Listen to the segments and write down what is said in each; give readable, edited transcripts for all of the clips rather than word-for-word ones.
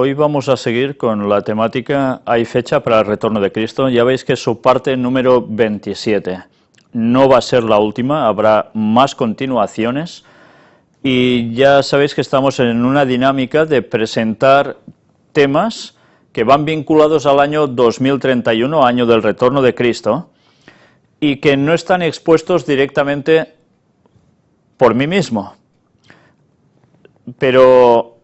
Hoy vamos a seguir con la temática Hay fecha para el retorno de Cristo. Ya veis que es su parte número 27. No va a ser la última, habrá más continuaciones. Y ya sabéis que estamos en una dinámica de presentar temas que van vinculados al año 2031, año del retorno de Cristo, y que no están expuestos directamente por mí mismo. Pero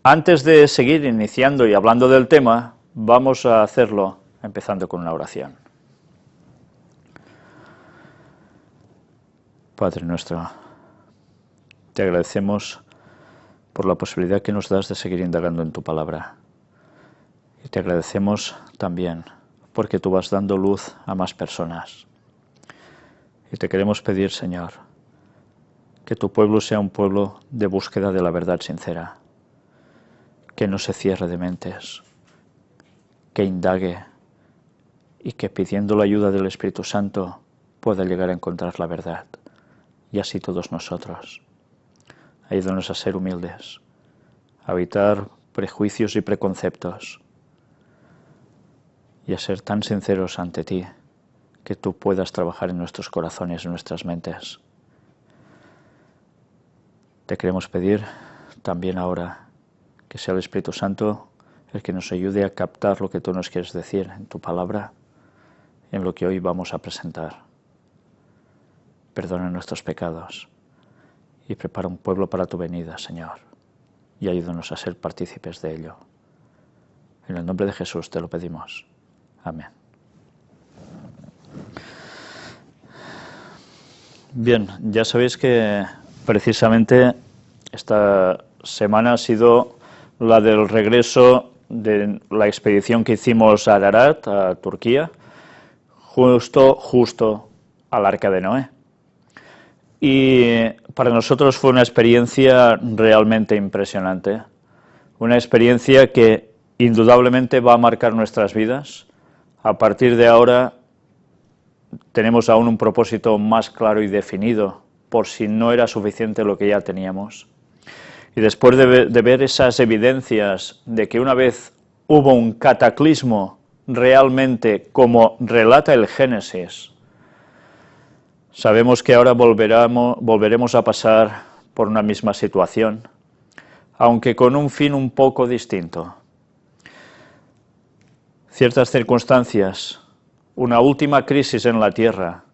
antes de seguir iniciando y hablando del tema, vamos a hacerlo empezando con una oración. Padre nuestro, te agradecemos por la posibilidad que nos das de seguir indagando en tu palabra. Y te agradecemos también porque tú vas dando luz a más personas. Y te queremos pedir, Señor, que tu pueblo sea un pueblo de búsqueda de la verdad sincera, que no se cierre de mentes, que indague y que pidiendo la ayuda del Espíritu Santo pueda llegar a encontrar la verdad. Y así todos nosotros. Ayúdanos a ser humildes, a evitar prejuicios y preconceptos y a ser tan sinceros ante ti que tú puedas trabajar en nuestros corazones y nuestras mentes. Te queremos pedir también ahora que sea el Espíritu Santo el que nos ayude a captar lo que tú nos quieres decir en tu palabra, en lo que hoy vamos a presentar. Perdona nuestros pecados y prepara un pueblo para tu venida, Señor, y ayúdanos a ser partícipes de ello. En el nombre de Jesús te lo pedimos. Amén. Bien, ya sabéis que precisamente esta semana ha sido la del regreso de la expedición que hicimos a Ararat, a Turquía, justo al Arca de Noé. Y para nosotros fue una experiencia realmente impresionante, una experiencia que indudablemente va a marcar nuestras vidas. A partir de ahora tenemos aún un propósito más claro y definido, por si no era suficiente lo que ya teníamos. Y después de ver esas evidencias de que una vez hubo un cataclismo realmente como relata el Génesis, sabemos que ahora volveremos a pasar por una misma situación, aunque con un fin un poco distinto. Ciertas circunstancias, una última crisis en la tierra,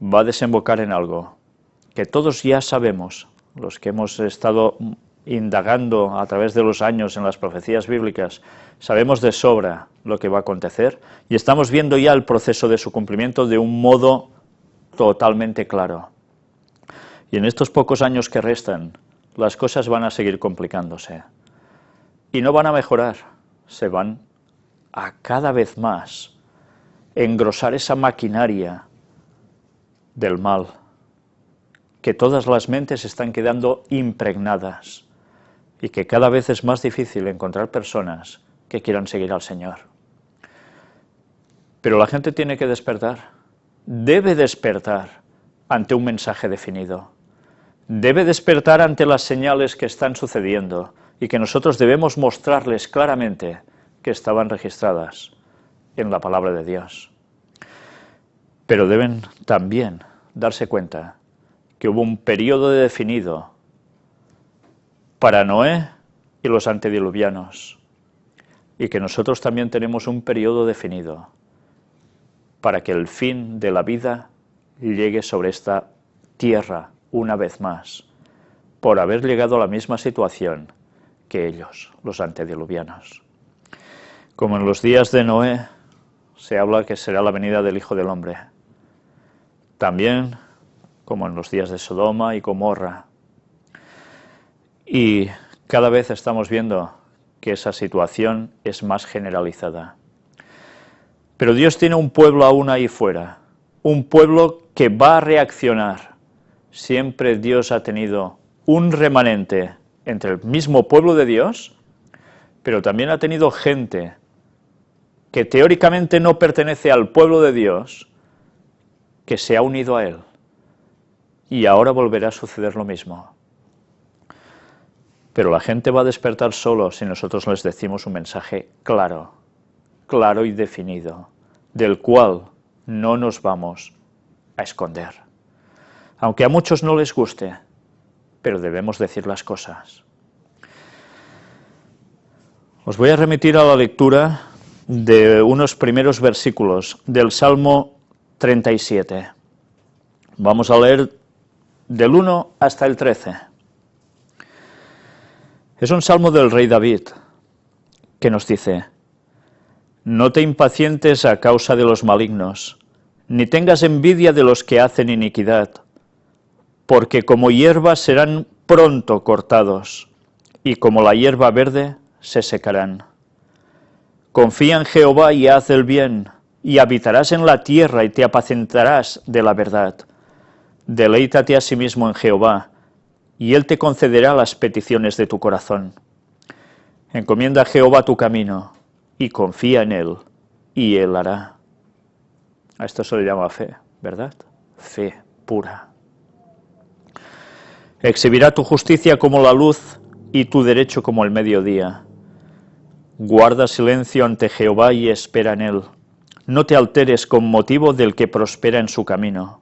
va a desembocar en algo que todos ya sabemos, los que hemos estado indagando a través de los años en las profecías bíblicas, sabemos de sobra lo que va a acontecer y estamos viendo ya el proceso de su cumplimiento de un modo totalmente claro. Y en estos pocos años que restan, las cosas van a seguir complicándose. Y no van a mejorar, se van a cada vez más engrosar esa maquinaria del mal, que todas las mentes están quedando impregnadas y que cada vez es más difícil encontrar personas que quieran seguir al Señor. Pero la gente tiene que despertar, debe despertar ante un mensaje definido, debe despertar ante las señales que están sucediendo y que nosotros debemos mostrarles claramente que estaban registradas en la palabra de Dios. Pero deben también darse cuenta que hubo un periodo definido para Noé y los antediluvianos, y que nosotros también tenemos un periodo definido para que el fin de la vida llegue sobre esta tierra una vez más, por haber llegado a la misma situación que ellos, los antediluvianos. Como en los días de Noé, se habla que será la venida del Hijo del Hombre. También, como en los días de Sodoma y Gomorra. Y cada vez estamos viendo que esa situación es más generalizada. Pero Dios tiene un pueblo aún ahí fuera, un pueblo que va a reaccionar. Siempre Dios ha tenido un remanente entre el mismo pueblo de Dios, pero también ha tenido gente que teóricamente no pertenece al pueblo de Dios, que se ha unido a Él. Y ahora volverá a suceder lo mismo. Pero la gente va a despertar solo si nosotros les decimos un mensaje claro, claro y definido, del cual no nos vamos a esconder. Aunque a muchos no les guste, pero debemos decir las cosas. Os voy a remitir a la lectura de unos primeros versículos del Salmo 37. Vamos a leer del 1 hasta el 13. Es un salmo del rey David que nos dice: no te impacientes a causa de los malignos, ni tengas envidia de los que hacen iniquidad, porque como hierba serán pronto cortados, y como la hierba verde se secarán. Confía en Jehová y haz el bien, y habitarás en la tierra y te apacentarás de la verdad. Deleítate a sí mismo en Jehová, y Él te concederá las peticiones de tu corazón. Encomienda a Jehová tu camino, y confía en Él, y Él hará. A esto se le llama fe, ¿verdad? Fe pura. Exhibirá tu justicia como la luz, y tu derecho como el mediodía. Guarda silencio ante Jehová y espera en Él. No te alteres con motivo del que prospera en su camino,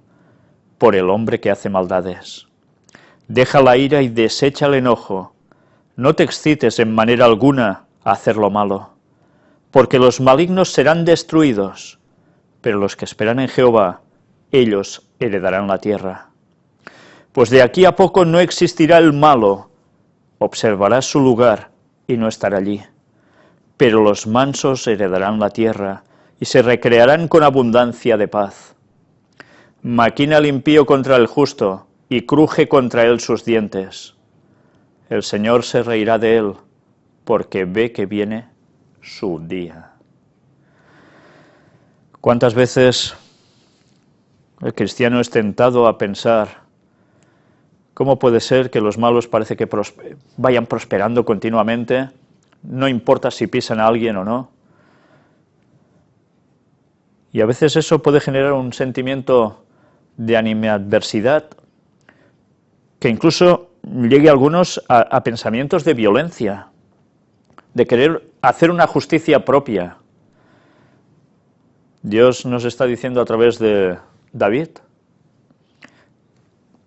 por el hombre que hace maldades. Deja la ira y desecha el enojo. No te excites en manera alguna a hacer lo malo, porque los malignos serán destruidos, pero los que esperan en Jehová, ellos heredarán la tierra. Pues de aquí a poco no existirá el malo, observarás su lugar y no estará allí. Pero los mansos heredarán la tierra y se recrearán con abundancia de paz. Maquina el impío contra el justo y cruje contra él sus dientes. El Señor se reirá de él, porque ve que viene su día. ¿Cuántas veces el cristiano es tentado a pensar: ¿cómo puede ser que los malos parece que vayan prosperando continuamente? No importa si pisan a alguien o no. Y a veces eso puede generar un sentimiento de animadversidad que incluso llegue a algunos a pensamientos de violencia, de querer hacer una justicia propia. Dios nos está diciendo a través de David: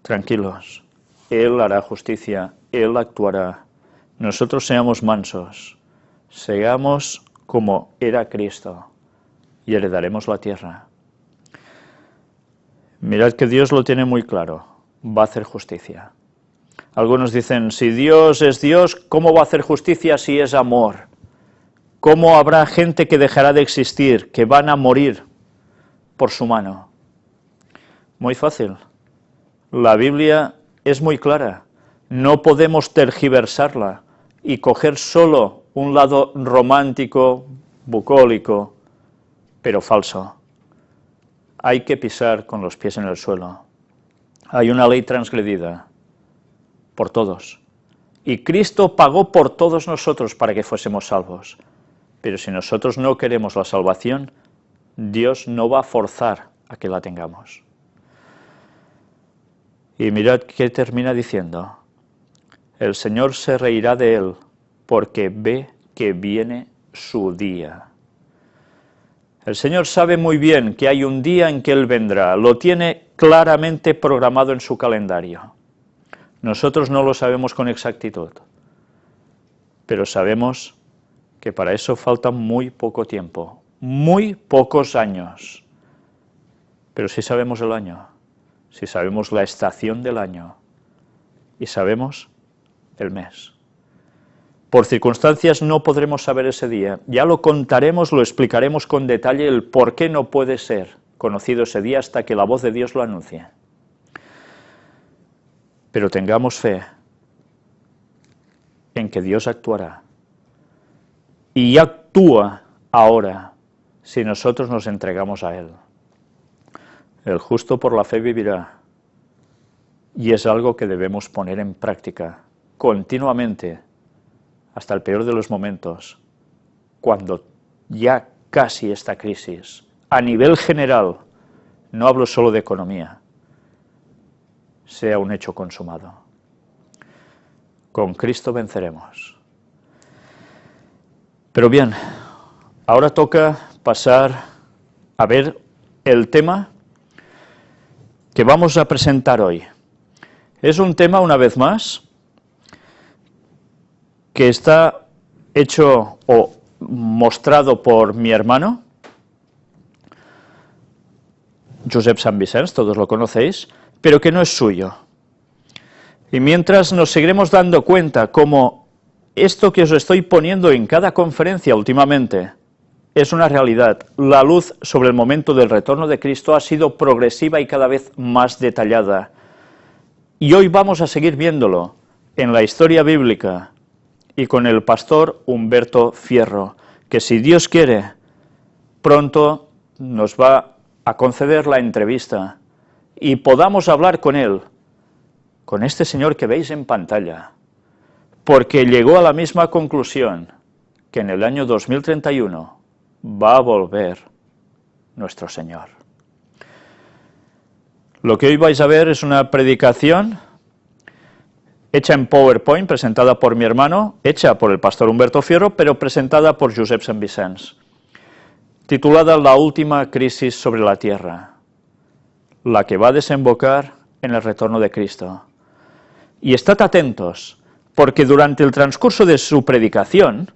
tranquilos, Él hará justicia, Él actuará. Nosotros seamos mansos, seamos como era Cristo, y heredaremos la tierra. Mirad que Dios lo tiene muy claro, va a hacer justicia. Algunos dicen: si Dios es Dios, ¿cómo va a hacer justicia si es amor? ¿Cómo habrá gente que dejará de existir, que van a morir por su mano? Muy fácil. La Biblia es muy clara. No podemos tergiversarla y coger solo un lado romántico, bucólico, pero falso. Hay que pisar con los pies en el suelo. Hay una ley transgredida por todos. Y Cristo pagó por todos nosotros para que fuésemos salvos. Pero si nosotros no queremos la salvación, Dios no va a forzar a que la tengamos. Y mirad qué termina diciendo: el Señor se reirá de él, porque ve que viene su día. El Señor sabe muy bien que hay un día en que Él vendrá, lo tiene claramente programado en su calendario. Nosotros no lo sabemos con exactitud, pero sabemos que para eso falta muy poco tiempo, muy pocos años. Pero sí sabemos el año, sí sabemos la estación del año y sabemos el mes. Por circunstancias no podremos saber ese día. Ya lo contaremos, lo explicaremos con detalle el por qué no puede ser conocido ese día hasta que la voz de Dios lo anuncie. Pero tengamos fe en que Dios actuará. Y actúa ahora si nosotros nos entregamos a Él. El justo por la fe vivirá. Y es algo que debemos poner en práctica continuamente, hasta el peor de los momentos, cuando ya casi esta crisis, a nivel general, no hablo solo de economía, sea un hecho consumado. con Cristo venceremos. Pero bien, ahora toca pasar a ver el tema que vamos a presentar hoy. Es un tema, una vez más, que está hecho o mostrado por mi hermano, Josep Sant Vicenç, todos lo conocéis, pero que no es suyo. Y mientras nos seguiremos dando cuenta cómo esto que os estoy poniendo en cada conferencia últimamente es una realidad. La luz sobre el momento del retorno de Cristo ha sido progresiva y cada vez más detallada. Y hoy vamos a seguir viéndolo en la historia bíblica y con el pastor Humberto Fierro, que si Dios quiere, pronto nos va a conceder la entrevista y podamos hablar con él, con este señor que veis en pantalla, porque llegó a la misma conclusión que en el año 2031 va a volver nuestro Señor. Lo que hoy vais a ver es una predicación hecha en PowerPoint, presentada por mi hermano, hecha por el pastor Humberto Fierro, pero presentada por Josep Sant Vicenç, titulada La última crisis sobre la tierra, la que va a desembocar en el retorno de Cristo. Y estad atentos, porque durante el transcurso de su predicación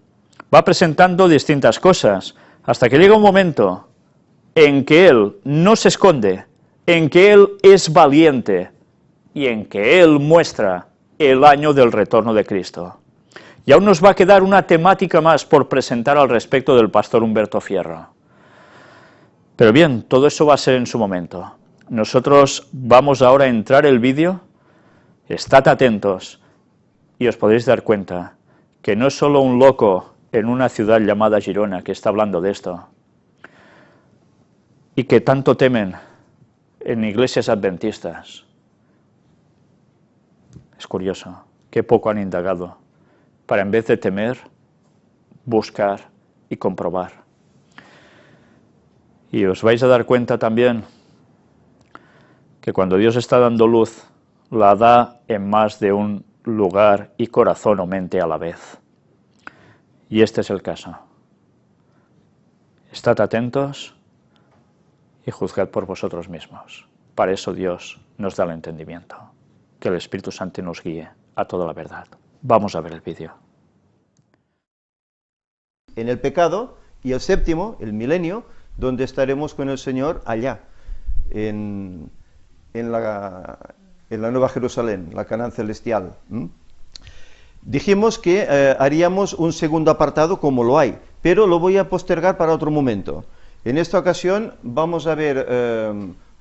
va presentando distintas cosas, hasta que llega un momento en que él no se esconde, en que él es valiente y en que él muestra el año del retorno de Cristo. Y aún nos va a quedar una temática más por presentar al respecto del pastor Humberto Fierro. Pero bien, todo eso va a ser en su momento. Nosotros vamos ahora a entrar el vídeo, estad atentos y os podéis dar cuenta que no es solo un loco en una ciudad llamada Girona que está hablando de esto, y que tanto temen en iglesias adventistas. Es curioso, qué poco han indagado, para en vez de temer, buscar y comprobar. Y os vais a dar cuenta también que cuando Dios está dando luz, la da en más de un lugar y corazón o mente a la vez. Y este es el caso. Estad atentos y juzgad por vosotros mismos. Para eso Dios nos da el entendimiento. Que el Espíritu Santo nos guíe a toda la verdad. Vamos a ver el vídeo. En el pecado, y el séptimo, el milenio, donde estaremos con el Señor allá, en la Nueva Jerusalén, la Canaán celestial. Dijimos que haríamos un segundo apartado como lo hay, pero lo voy a postergar para otro momento. En esta ocasión vamos a ver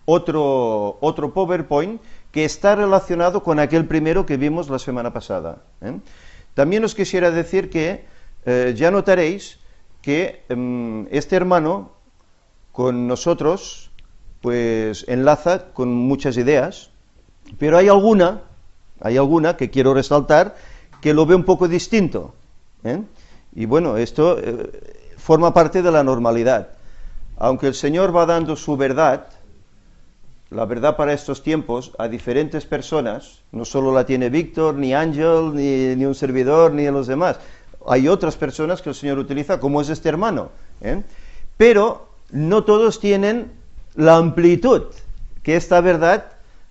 otro PowerPoint que está relacionado con aquel primero que vimos la semana pasada. También os quisiera decir que ya notaréis que este hermano con nosotros pues enlaza con muchas ideas, pero hay alguna que quiero resaltar que lo ve un poco distinto, y bueno, esto forma parte de la normalidad. Aunque el Señor va dando su verdad, la verdad para estos tiempos, a diferentes personas, no solo la tiene Víctor, ni Ángel, ni un servidor, ni los demás, hay otras personas que el Señor utiliza, como es este hermano, pero no todos tienen la amplitud que esta verdad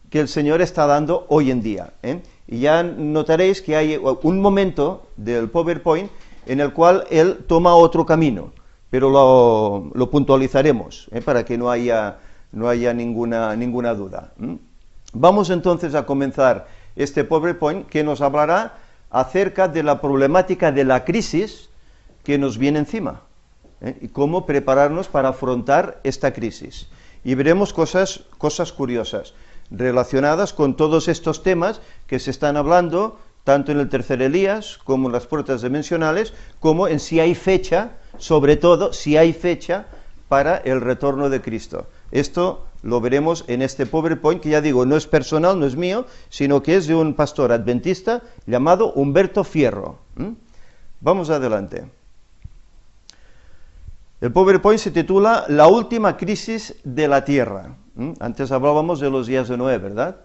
que el Señor está dando hoy en día, Y ya notaréis que hay un momento del PowerPoint en el cual él toma otro camino, pero lo puntualizaremos, para que no haya ninguna duda. Vamos entonces a comenzar este PowerPoint que nos hablará acerca de la problemática de la crisis que nos viene encima, y cómo prepararnos para afrontar esta crisis. Y veremos cosas curiosas relacionadas con todos estos temas que se están hablando, tanto en el tercer Elías, como en las puertas dimensionales, como en si hay fecha, sobre todo, si hay fecha para el retorno de Cristo. Esto lo veremos en este PowerPoint, que ya digo, no es personal, no es mío, sino que es de un pastor adventista llamado Humberto Fierro. Vamos adelante. El PowerPoint se titula La última crisis de la tierra. Antes hablábamos de los días de Noé, ¿verdad?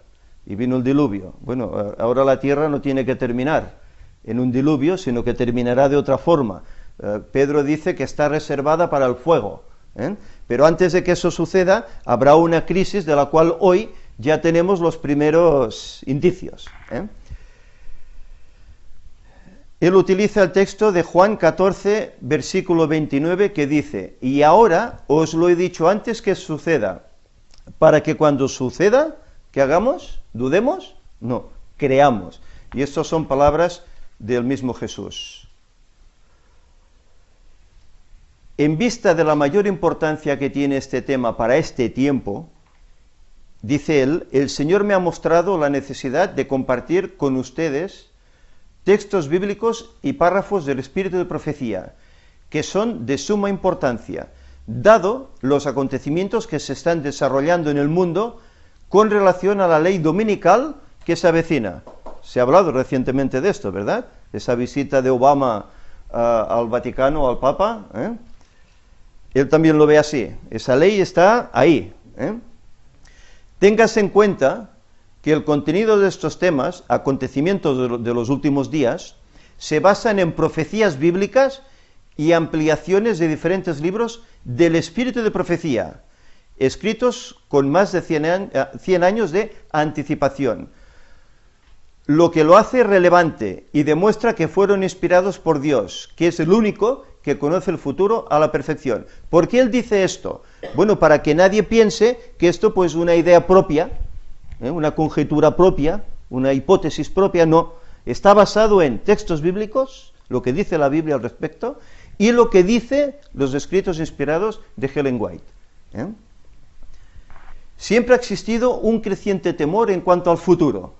Y vino el diluvio. Bueno, ahora la tierra no tiene que terminar, en un diluvio, sino que terminará de otra forma. Pedro dice que está reservada para el fuego, pero antes de que eso suceda, habrá una crisis de la cual hoy ya tenemos los primeros indicios. Él utiliza el texto de Juan 14, versículo 29, que dice: y ahora os lo he dicho antes que suceda, para que cuando suceda, ¿qué hagamos? ¿Dudemos? No, creamos. Y estas son palabras del mismo Jesús. En vista de la mayor importancia que tiene este tema para este tiempo, dice él, el Señor me ha mostrado la necesidad de compartir con ustedes textos bíblicos y párrafos del espíritu de profecía, que son de suma importancia, dado los acontecimientos que se están desarrollando en el mundo con relación a la ley dominical que se avecina. Se ha hablado recientemente de esto, ¿verdad? Esa visita de Obama al Vaticano, al Papa, él también lo ve así. Esa ley está ahí. Téngase en cuenta que el contenido de estos temas, acontecimientos de los últimos días, se basan en profecías bíblicas y ampliaciones de diferentes libros del espíritu de profecía, escritos con más de 100 años de anticipación, lo que lo hace relevante y demuestra que fueron inspirados por Dios, que es el único que conoce el futuro a la perfección. ¿Por qué él dice esto? Bueno, para que nadie piense que esto pues una idea propia, una conjetura propia, una hipótesis propia, no. Está basado en textos bíblicos, lo que dice la Biblia al respecto, y lo que dice los escritos inspirados de Ellen White. Siempre ha existido un creciente temor en cuanto al futuro,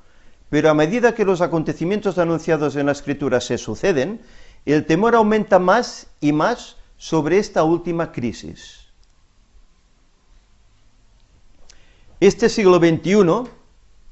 pero a medida que los acontecimientos anunciados en la Escritura se suceden, el temor aumenta más y más sobre esta última crisis. Este siglo XXI,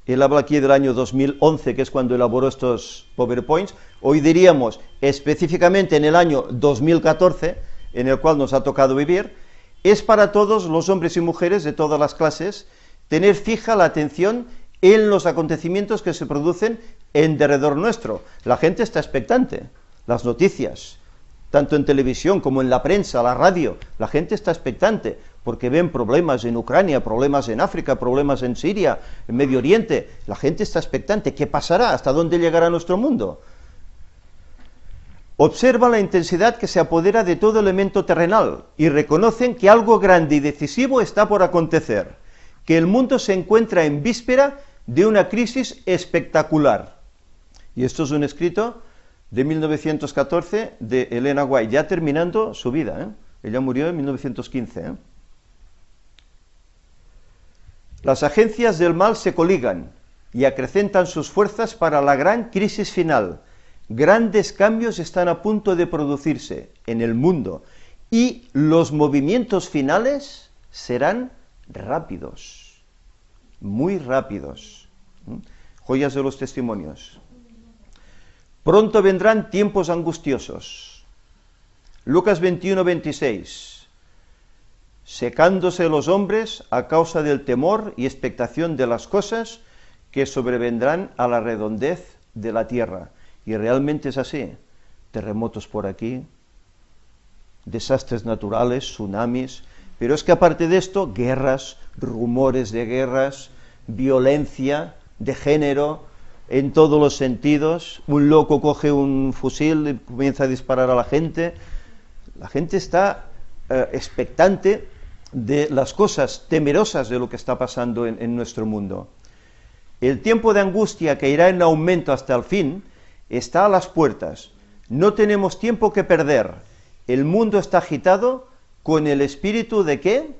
él habla aquí del año 2011, que es cuando elaboró estos PowerPoints, hoy diríamos específicamente en el año 2014, en el cual nos ha tocado vivir, es para todos los hombres y mujeres de todas las clases tener fija la atención en los acontecimientos que se producen en derredor nuestro. La gente está expectante, las noticias, tanto en televisión como en la prensa, la radio, la gente está expectante, porque ven problemas en Ucrania, problemas en África, problemas en Siria, en Medio Oriente. La gente está expectante. ¿Qué pasará? ¿Hasta dónde llegará nuestro mundo? Observa la intensidad que se apodera de todo elemento terrenal y reconocen que algo grande y decisivo está por acontecer, que el mundo se encuentra en víspera de una crisis espectacular. Y esto es un escrito de 1914 de Ellen White, ya terminando su vida. Ella murió en 1915. Las agencias del mal se coligan y acrecentan sus fuerzas para la gran crisis final. Grandes cambios están a punto de producirse en el mundo y los movimientos finales serán rápidos, muy rápidos. Joyas de los testimonios. Pronto vendrán tiempos angustiosos. Lucas 21:26. Secándose los hombres a causa del temor y expectación de las cosas que sobrevendrán a la redondez de la tierra. Y realmente es así. Terremotos por aquí, desastres naturales, tsunamis, pero es que aparte de esto, guerras, rumores de guerras, violencia de género, en todos los sentidos. Un loco coge un fusil y comienza a disparar a la gente. La gente está expectante de las cosas, temerosas de lo que está pasando en nuestro mundo. El tiempo de angustia, que irá en aumento hasta el fin, está a las puertas. No tenemos tiempo que perder. El mundo está agitado con el espíritu ¿de qué?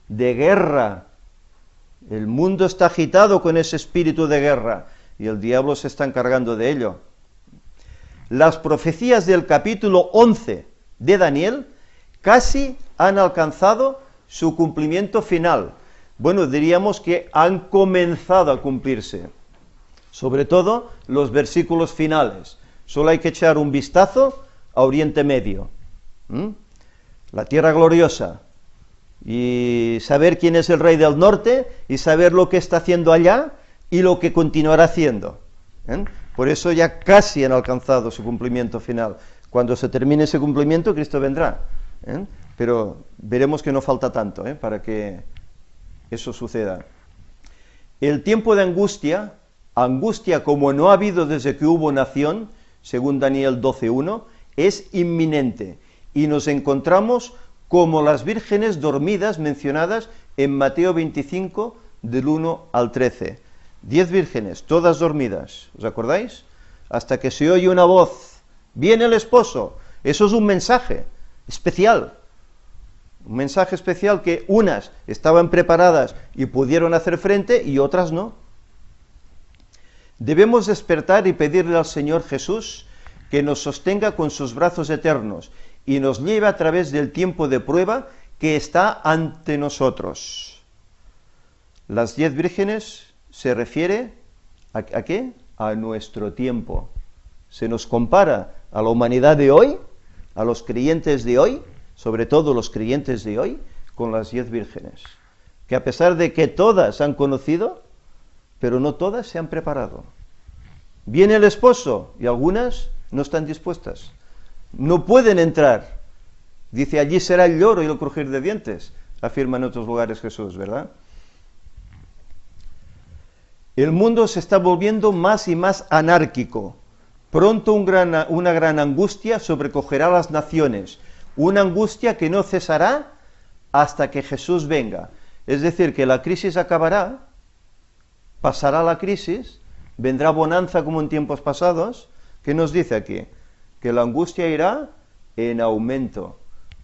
De guerra. El mundo está agitado con ese espíritu de guerra y el diablo se está encargando de ello. Las profecías del capítulo 11 de Daniel casi han alcanzado su cumplimiento final. Bueno, diríamos que han comenzado a cumplirse. Sobre todo los versículos finales. Solo hay que echar un vistazo a Oriente Medio. La tierra gloriosa. Y saber quién es el rey del norte y saber lo que está haciendo allá y lo que continuará haciendo. Por eso ya casi han alcanzado su cumplimiento final. Cuando se termine ese cumplimiento, Cristo vendrá. Pero veremos que no falta tanto para que eso suceda. El tiempo de angustia, angustia como no ha habido desde que hubo nación, según Daniel 12:1, es inminente. Y nos encontramos como las vírgenes dormidas mencionadas en Mateo 25, del 1 al 13. 10 vírgenes, todas dormidas, ¿os acordáis? Hasta que se oye una voz, viene el esposo. Eso es un mensaje especial. Un mensaje especial que unas estaban preparadas y pudieron hacer frente y otras no. Debemos despertar y pedirle al Señor Jesús que nos sostenga con sus brazos eternos y nos lleve a través del tiempo de prueba que está ante nosotros. Las 10 vírgenes se refiere ¿a qué? A nuestro tiempo. Se nos compara a la humanidad de hoy, a los creyentes de hoy, sobre todo los creyentes de hoy, con las 10 vírgenes, que a pesar de que todas han conocido, pero no todas se han preparado. Viene el esposo y algunas no están dispuestas, no pueden entrar. Dice, allí será el lloro y el crujir de dientes, afirma en otros lugares Jesús, ¿verdad? El mundo se está volviendo más y más anárquico. Pronto una gran angustia sobrecogerá a las naciones, una angustia que no cesará hasta que Jesús venga. Es decir, que la crisis acabará, pasará la crisis, vendrá bonanza como en tiempos pasados. ¿Qué nos dice aquí? Que la angustia irá en aumento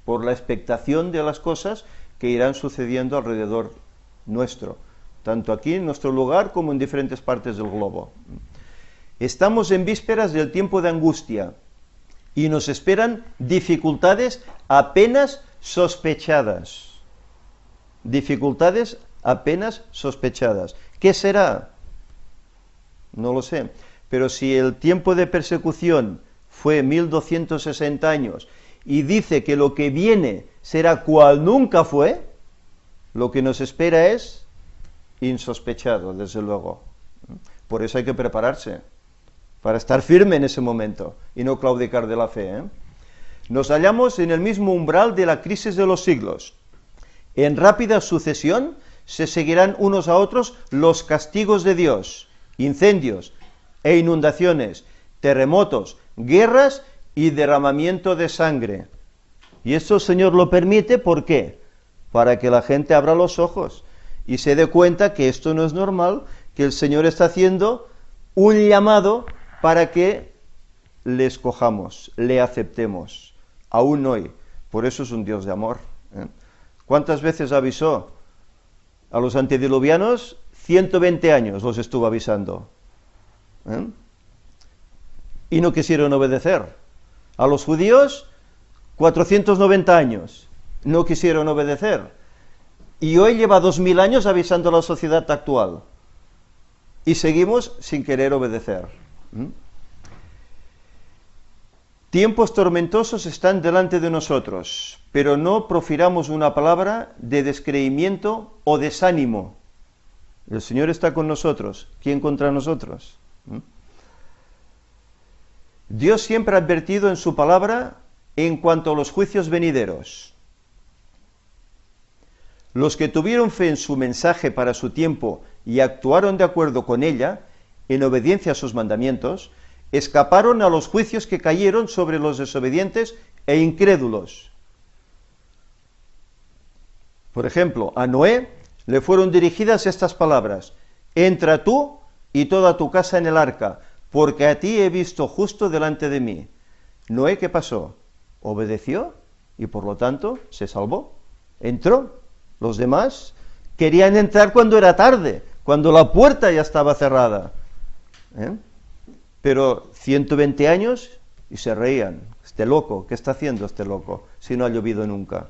por la expectación de las cosas que irán sucediendo alrededor nuestro, tanto aquí en nuestro lugar como en diferentes partes del globo. Estamos en vísperas del tiempo de angustia y nos esperan dificultades apenas sospechadas. Dificultades apenas sospechadas. ¿Qué será? No lo sé. Pero si el tiempo de persecución fue 1260 años y dice que lo que viene será cual nunca fue, lo que nos espera es insospechado, desde luego. Por eso hay que prepararse, para estar firme en ese momento y no claudicar de la fe. Nos hallamos en el mismo umbral de la crisis de los siglos. En rápida sucesión se seguirán unos a otros los castigos de Dios, incendios e inundaciones, terremotos, guerras y derramamiento de sangre. Y esto el Señor lo permite, ¿por qué? Para que la gente abra los ojos y se dé cuenta que esto no es normal, que el Señor está haciendo un llamado para que le escojamos, le aceptemos, aún hoy. Por eso es un Dios de amor. ¿Cuántas veces avisó a los antediluvianos? 120 años los estuvo avisando. Y no quisieron obedecer. A los judíos, 490 años, no quisieron obedecer. Y hoy lleva 2000 años avisando a la sociedad actual. Y seguimos sin querer obedecer. Tiempos tormentosos están delante de nosotros, pero no profiramos una palabra de descreimiento o desánimo. El Señor está con nosotros. ¿Quién contra nosotros? Dios siempre ha advertido en su palabra en cuanto a los juicios venideros. Los que tuvieron fe en su mensaje para su tiempo y actuaron de acuerdo con ella, en obediencia a sus mandamientos, escaparon a los juicios que cayeron sobre los desobedientes e incrédulos. Por ejemplo, a Noé le fueron dirigidas estas palabras: entra tú y toda tu casa en el arca, porque a ti he visto justo delante de mí. Noé, ¿qué pasó? Obedeció y por lo tanto se salvó. Entró. Los demás querían entrar cuando era tarde, cuando la puerta ya estaba cerrada. Pero 120 años y se reían. Este loco, ¿qué está haciendo este loco si no ha llovido nunca?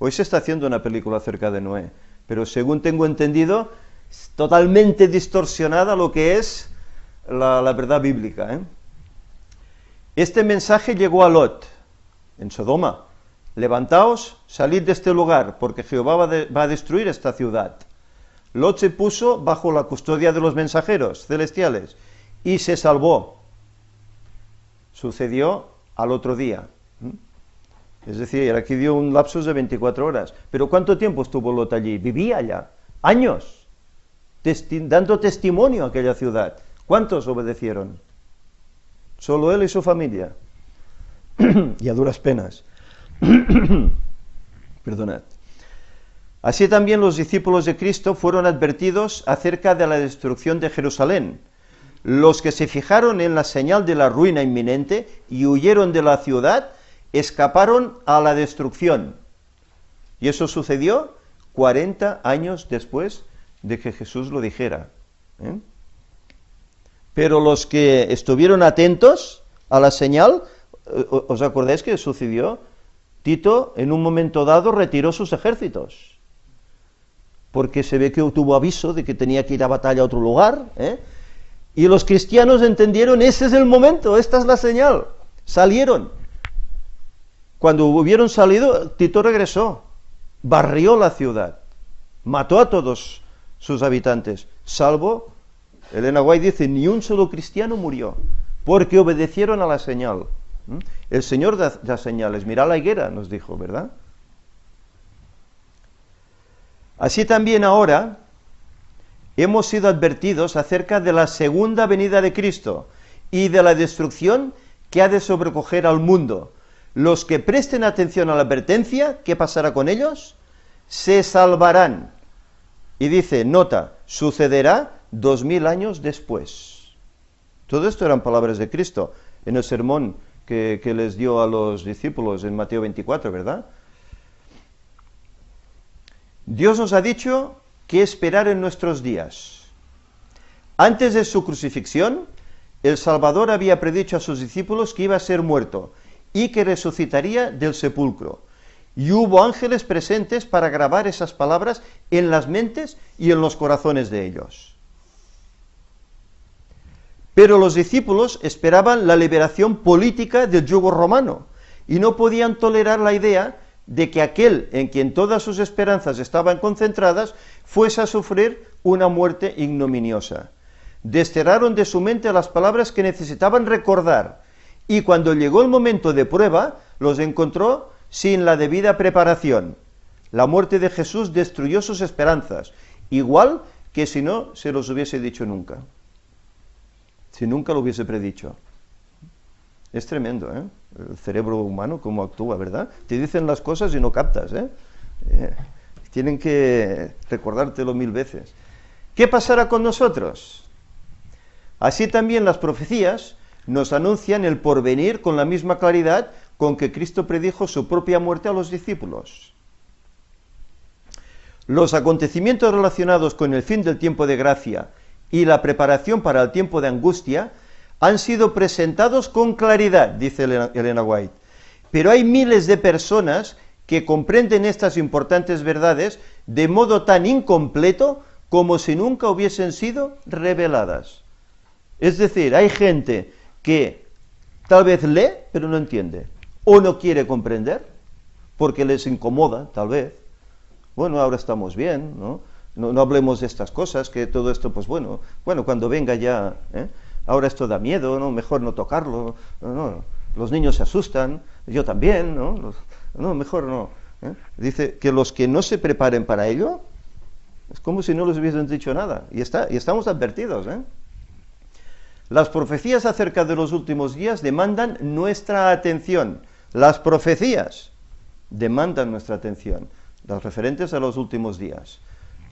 Hoy se está haciendo una película acerca de Noé, pero según tengo entendido, es totalmente distorsionada lo que es la verdad bíblica. Este mensaje llegó a Lot, en Sodoma: levantaos, salid de este lugar, porque Jehová va a destruir esta ciudad. Lot se puso bajo la custodia de los mensajeros celestiales, y se salvó. Sucedió al otro día. Es decir, aquí dio un lapsus de 24 horas. Pero ¿cuánto tiempo estuvo Lot allí? Vivía allá. Años. Dando testimonio a aquella ciudad. ¿Cuántos obedecieron? Solo él y su familia. Y a duras penas. Perdonad. Así también los discípulos de Cristo fueron advertidos acerca de la destrucción de Jerusalén. Los que se fijaron en la señal de la ruina inminente y huyeron de la ciudad, escaparon a la destrucción. Y eso sucedió 40 años después de que Jesús lo dijera. Pero los que estuvieron atentos a la señal, ¿os acordáis que sucedió? Tito, en un momento dado, retiró sus ejércitos, porque se ve que tuvo aviso de que tenía que ir a batalla a otro lugar, y los cristianos entendieron, ese es el momento, esta es la señal, salieron. Cuando hubieron salido, Tito regresó, barrió la ciudad, mató a todos sus habitantes, salvo, Elena White dice, ni un solo cristiano murió, porque obedecieron a la señal. El Señor da señales, mirad la higuera, nos dijo, ¿verdad? Así también ahora hemos sido advertidos acerca de la segunda venida de Cristo y de la destrucción que ha de sobrecoger al mundo. Los que presten atención a la advertencia, ¿qué pasará con ellos? Se salvarán. Y dice, nota, sucederá 2000 años después. Todo esto eran palabras de Cristo en el sermón que les dio a los discípulos en Mateo 24, ¿verdad? Dios nos ha dicho que esperar en nuestros días. Antes de su crucifixión, el Salvador había predicho a sus discípulos que iba a ser muerto y que resucitaría del sepulcro. Y hubo ángeles presentes para grabar esas palabras en las mentes y en los corazones de ellos. Pero los discípulos esperaban la liberación política del yugo romano y no podían tolerar la idea de que aquel en quien todas sus esperanzas estaban concentradas fuese a sufrir una muerte ignominiosa. Desterraron de su mente las palabras que necesitaban recordar y cuando llegó el momento de prueba los encontró sin la debida preparación. La muerte de Jesús destruyó sus esperanzas, igual que si no se los hubiese dicho nunca. Si nunca lo hubiese predicho. Es tremendo, ¿eh? El cerebro humano, cómo actúa, ¿verdad? Te dicen las cosas y no captas, ¿eh? Tienen que recordártelo 1000 veces. ¿Qué pasará con nosotros? Así también las profecías nos anuncian el porvenir con la misma claridad con que Cristo predijo su propia muerte a los discípulos. Los acontecimientos relacionados con el fin del tiempo de gracia y la preparación para el tiempo de angustia han sido presentados con claridad, dice Elena White. Pero hay miles de personas que comprenden estas importantes verdades de modo tan incompleto como si nunca hubiesen sido reveladas. Es decir, hay gente que tal vez lee, pero no entiende, o no quiere comprender, porque les incomoda, tal vez. Bueno, ahora estamos bien, ¿no? No hablemos de estas cosas, que todo esto, pues bueno, cuando venga ya, ahora esto da miedo, ¿no? Mejor no tocarlo, no, los niños se asustan, yo también, ¿no? No, mejor no. Dice que los que no se preparen para ello, es como si no les hubiesen dicho nada, y estamos advertidos, Las profecías acerca de los últimos días demandan nuestra atención, las profecías demandan nuestra atención, las referentes a los últimos días.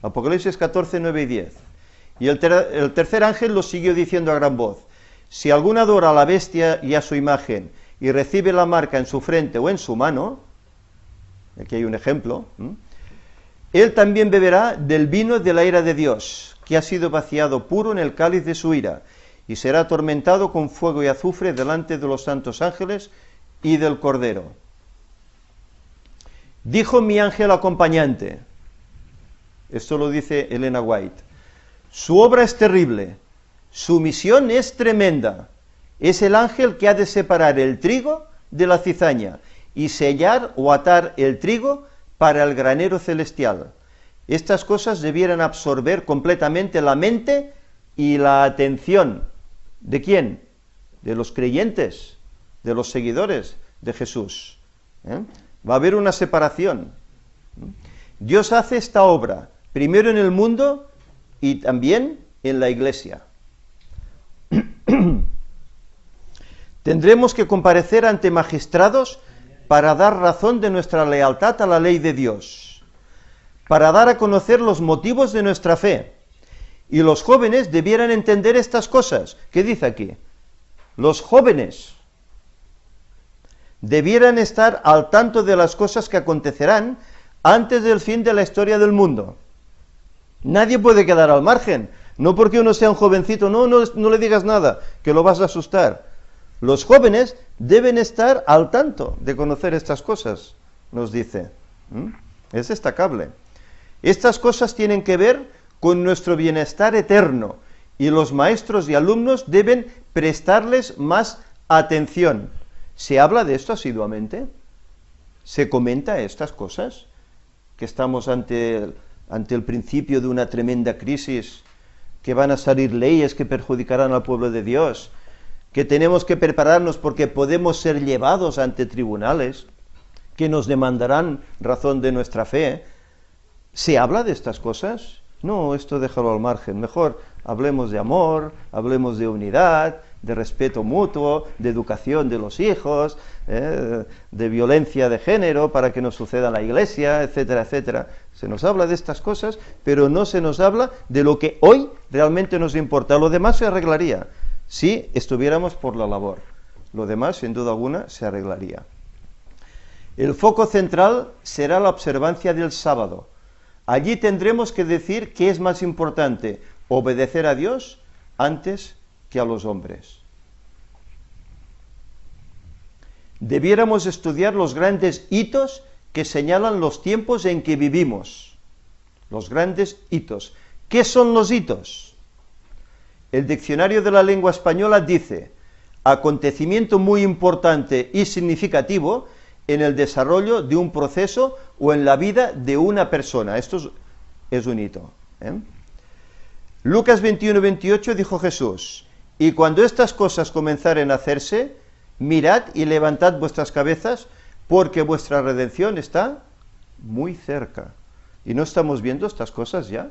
Apocalipsis 14, 9 y 10. Y el tercer ángel lo siguió diciendo a gran voz, si alguno adora a la bestia y a su imagen, y recibe la marca en su frente o en su mano, aquí hay un ejemplo, él también beberá del vino de la ira de Dios, que ha sido vaciado puro en el cáliz de su ira, y será atormentado con fuego y azufre delante de los santos ángeles y del Cordero. Dijo mi ángel acompañante, esto lo dice Elena White, su obra es terrible, su misión es tremenda, es el ángel que ha de separar el trigo de la cizaña y sellar o atar el trigo para el granero celestial. Estas cosas debieran absorber completamente la mente y la atención ¿De quién? De los creyentes, de los seguidores de Jesús. Va a haber una separación. Dios hace esta obra, primero en el mundo y también en la iglesia. Tendremos que comparecer ante magistrados para dar razón de nuestra lealtad a la ley de Dios, para dar a conocer los motivos de nuestra fe. Y los jóvenes debieran entender estas cosas. ¿Qué dice aquí? Los jóvenes debieran estar al tanto de las cosas que acontecerán antes del fin de la historia del mundo. Nadie puede quedar al margen. No porque uno sea un jovencito, no le digas nada, que lo vas a asustar. Los jóvenes deben estar al tanto de conocer estas cosas, nos dice. Es destacable. Estas cosas tienen que ver con nuestro bienestar eterno, y los maestros y alumnos deben prestarles más atención. ¿Se habla de esto asiduamente? ¿Se comenta estas cosas? Que estamos ante el principio de una tremenda crisis, que van a salir leyes que perjudicarán al pueblo de Dios, que tenemos que prepararnos porque podemos ser llevados ante tribunales, que nos demandarán razón de nuestra fe. ¿Se habla de estas cosas? No, esto déjalo al margen. Mejor hablemos de amor, hablemos de unidad, de respeto mutuo, de educación de los hijos, de violencia de género para que no suceda en la iglesia, etcétera, etcétera. Se nos habla de estas cosas, pero no se nos habla de lo que hoy realmente nos importa. Lo demás se arreglaría si estuviéramos por la labor. Lo demás, sin duda alguna, se arreglaría. El foco central será la observancia del sábado. Allí tendremos que decir qué es más importante, obedecer a Dios antes que a los hombres. Debiéramos estudiar los grandes hitos que señalan los tiempos en que vivimos. Los grandes hitos. ¿Qué son los hitos? El diccionario de la lengua española dice: acontecimiento muy importante y significativo en el desarrollo de un proceso o en la vida de una persona. Esto es un hito. Lucas 21:28 dijo Jesús: y cuando estas cosas comenzaren a hacerse, mirad y levantad vuestras cabezas, porque vuestra redención está muy cerca. ¿Y no estamos viendo estas cosas ya?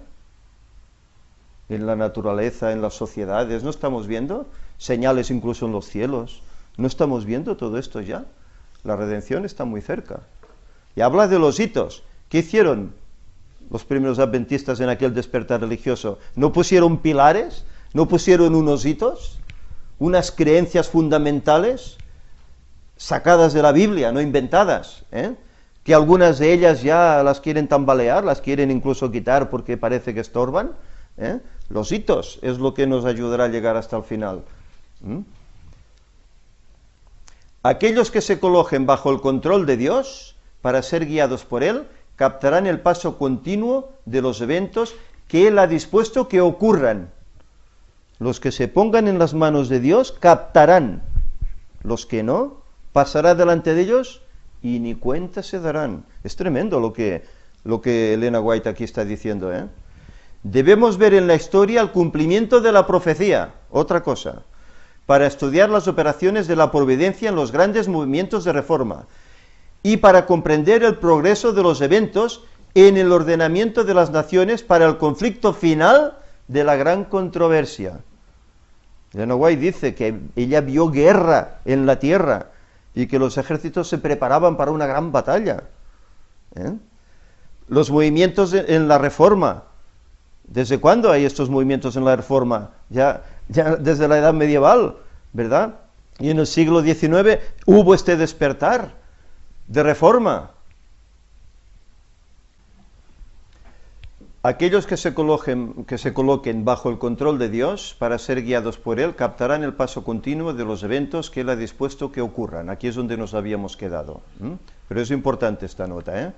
En la naturaleza, en las sociedades, ¿no estamos viendo señales incluso en los cielos? ¿No estamos viendo todo esto ya? La redención está muy cerca. Y habla de los hitos. ¿Qué hicieron los primeros adventistas en aquel despertar religioso? ¿No pusieron pilares? ¿No pusieron unos hitos? ¿Unas creencias fundamentales sacadas de la Biblia, no inventadas? Que algunas de ellas ya las quieren tambalear, las quieren incluso quitar porque parece que estorban. Los hitos es lo que nos ayudará a llegar hasta el final. Aquellos que se coloquen bajo el control de Dios para ser guiados por Él, captarán el paso continuo de los eventos que Él ha dispuesto que ocurran. Los que se pongan en las manos de Dios captarán. Los que no, pasará delante de ellos y ni cuenta se darán. Es tremendo lo que Elena White aquí está diciendo. Debemos ver en la historia el cumplimiento de la profecía, otra cosa, para estudiar las operaciones de la providencia en los grandes movimientos de reforma y para comprender el progreso de los eventos en el ordenamiento de las naciones para el conflicto final de la gran controversia. Elena White dice que ella vio guerra en la tierra y que los ejércitos se preparaban para una gran batalla. Los movimientos en la Reforma. ¿Desde cuándo hay estos movimientos en la Reforma? Ya desde la Edad Medieval, ¿verdad? Y en el siglo XIX hubo este despertar de reforma. Aquellos que se coloquen bajo el control de Dios para ser guiados por Él, captarán el paso continuo de los eventos que Él ha dispuesto que ocurran. Aquí es donde nos habíamos quedado. Pero es importante esta nota.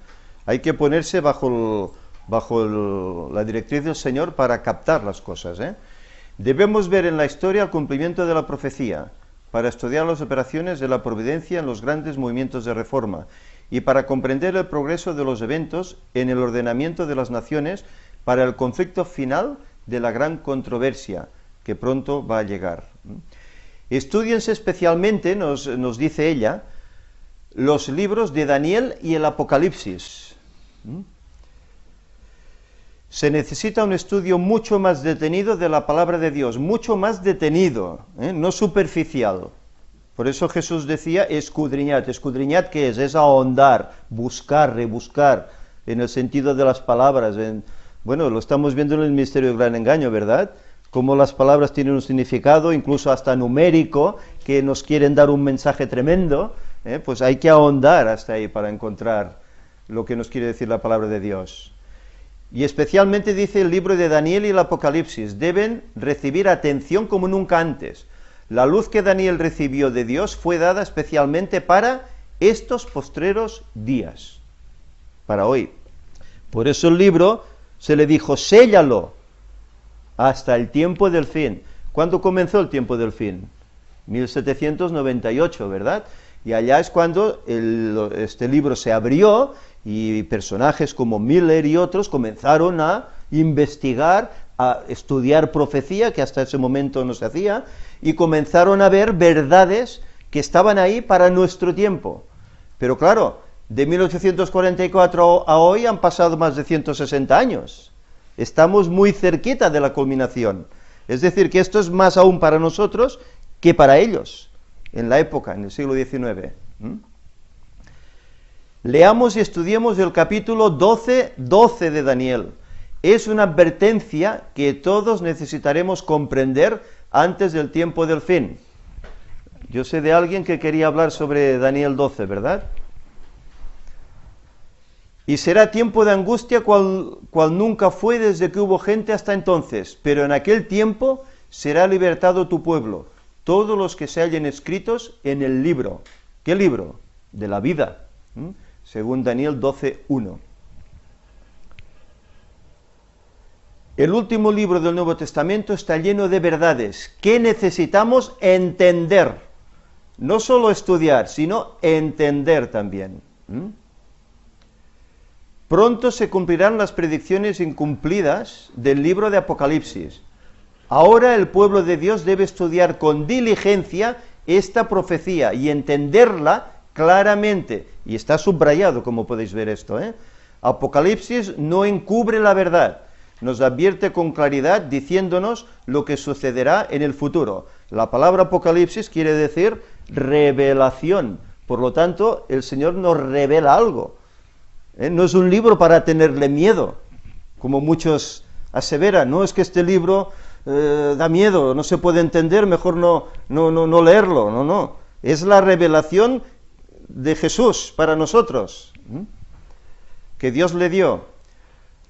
Hay que ponerse bajo la directriz del Señor para captar las cosas. Debemos ver en la historia el cumplimiento de la profecía, para estudiar las operaciones de la providencia en los grandes movimientos de reforma, y para comprender el progreso de los eventos en el ordenamiento de las naciones para el conflicto final de la gran controversia. que pronto va a llegar. Estúdiense especialmente, nos dice ella, los libros de Daniel y el Apocalipsis. Se necesita un estudio mucho más detenido de la palabra de Dios, mucho más detenido, no superficial. Por eso Jesús decía, escudriñad. ¿Escudriñad qué es? Es ahondar, buscar, rebuscar, en el sentido de las palabras. Bueno, lo estamos viendo en el misterio del gran engaño, ¿verdad? Cómo las palabras tienen un significado, incluso hasta numérico, que nos quieren dar un mensaje tremendo, pues hay que ahondar hasta ahí para encontrar lo que nos quiere decir la palabra de Dios. Y especialmente dice el libro de Daniel y el Apocalipsis, deben recibir atención como nunca antes. La luz que Daniel recibió de Dios fue dada especialmente para estos postreros días, para hoy. Por eso el libro se le dijo, séllalo hasta el tiempo del fin. ¿Cuándo comenzó el tiempo del fin? 1798, ¿verdad? Y allá es cuando este libro se abrió y personajes como Miller y otros comenzaron a investigar, a estudiar profecía, que hasta ese momento no se hacía, y comenzaron a ver verdades que estaban ahí para nuestro tiempo. Pero claro, de 1844 a hoy han pasado más de 160 años. Estamos muy cerquita de la culminación. Es decir, que esto es más aún para nosotros que para ellos, en la época, en el siglo XIX. Leamos y estudiemos el capítulo 12 de Daniel. Es una advertencia que todos necesitaremos comprender antes del tiempo del fin. Yo sé de alguien que quería hablar sobre Daniel 12, ¿verdad? Y será tiempo de angustia cual nunca fue desde que hubo gente hasta entonces, pero en aquel tiempo será libertado tu pueblo, todos los que se hallen escritos en el libro. ¿Qué libro? De la vida, según Daniel 12:1. El último libro del Nuevo Testamento está lleno de verdades que necesitamos entender, no solo estudiar, sino entender también. Pronto se cumplirán las predicciones incumplidas del libro de Apocalipsis. Ahora el pueblo de Dios debe estudiar con diligencia esta profecía y entenderla claramente. Y está subrayado, como podéis ver esto. Apocalipsis no encubre la verdad, nos advierte con claridad diciéndonos lo que sucederá en el futuro. La palabra Apocalipsis quiere decir revelación. Por lo tanto, el Señor nos revela algo. No es un libro para tenerle miedo, como muchos aseveran. No es que este libro da miedo, no se puede entender, mejor no leerlo. No. Es la revelación de Jesús para nosotros, que Dios le dio.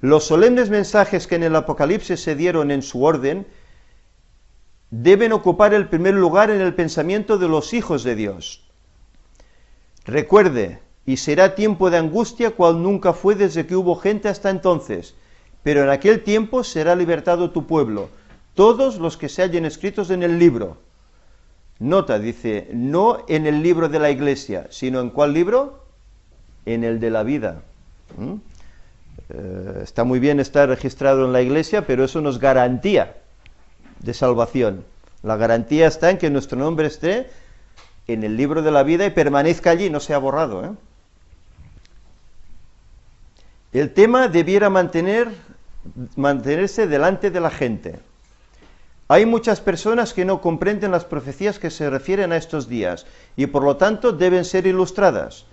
Los solemnes mensajes que en el Apocalipsis se dieron en su orden deben ocupar el primer lugar en el pensamiento de los hijos de Dios. Recuerde, y será tiempo de angustia cual nunca fue desde que hubo gente hasta entonces, pero en aquel tiempo será libertado tu pueblo, todos los que se hallen escritos en el libro. Nota, dice, no en el libro de la iglesia, sino ¿en cuál libro? En el de la vida. Está muy bien estar registrado en la iglesia, pero eso no es garantía de salvación. La garantía está en que nuestro nombre esté en el libro de la vida y permanezca allí, no sea borrado. El tema debiera mantenerse delante de la gente. Hay muchas personas que no comprenden las profecías que se refieren a estos días y por lo tanto deben ser ilustradas.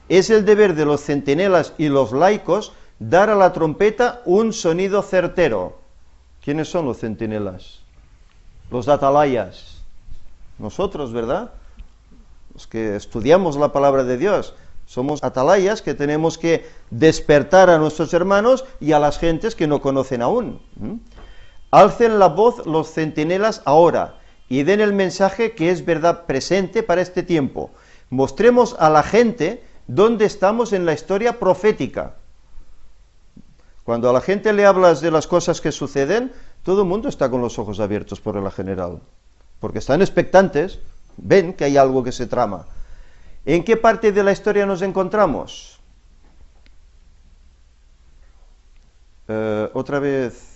Es el deber de los centinelas y los laicos dar a la trompeta un sonido certero. ¿Quiénes son los centinelas? Los atalayas. Nosotros, ¿verdad? Los que estudiamos la palabra de Dios. Somos atalayas que tenemos que despertar a nuestros hermanos y a las gentes que no conocen aún. Alcen la voz los centinelas ahora y den el mensaje que es verdad presente para este tiempo. Mostremos a la gente dónde estamos en la historia profética. Cuando a la gente le hablas de las cosas que suceden, todo el mundo está con los ojos abiertos por regla general, porque están expectantes, ven que hay algo que se trama. ¿En qué parte de la historia nos encontramos? Otra vez.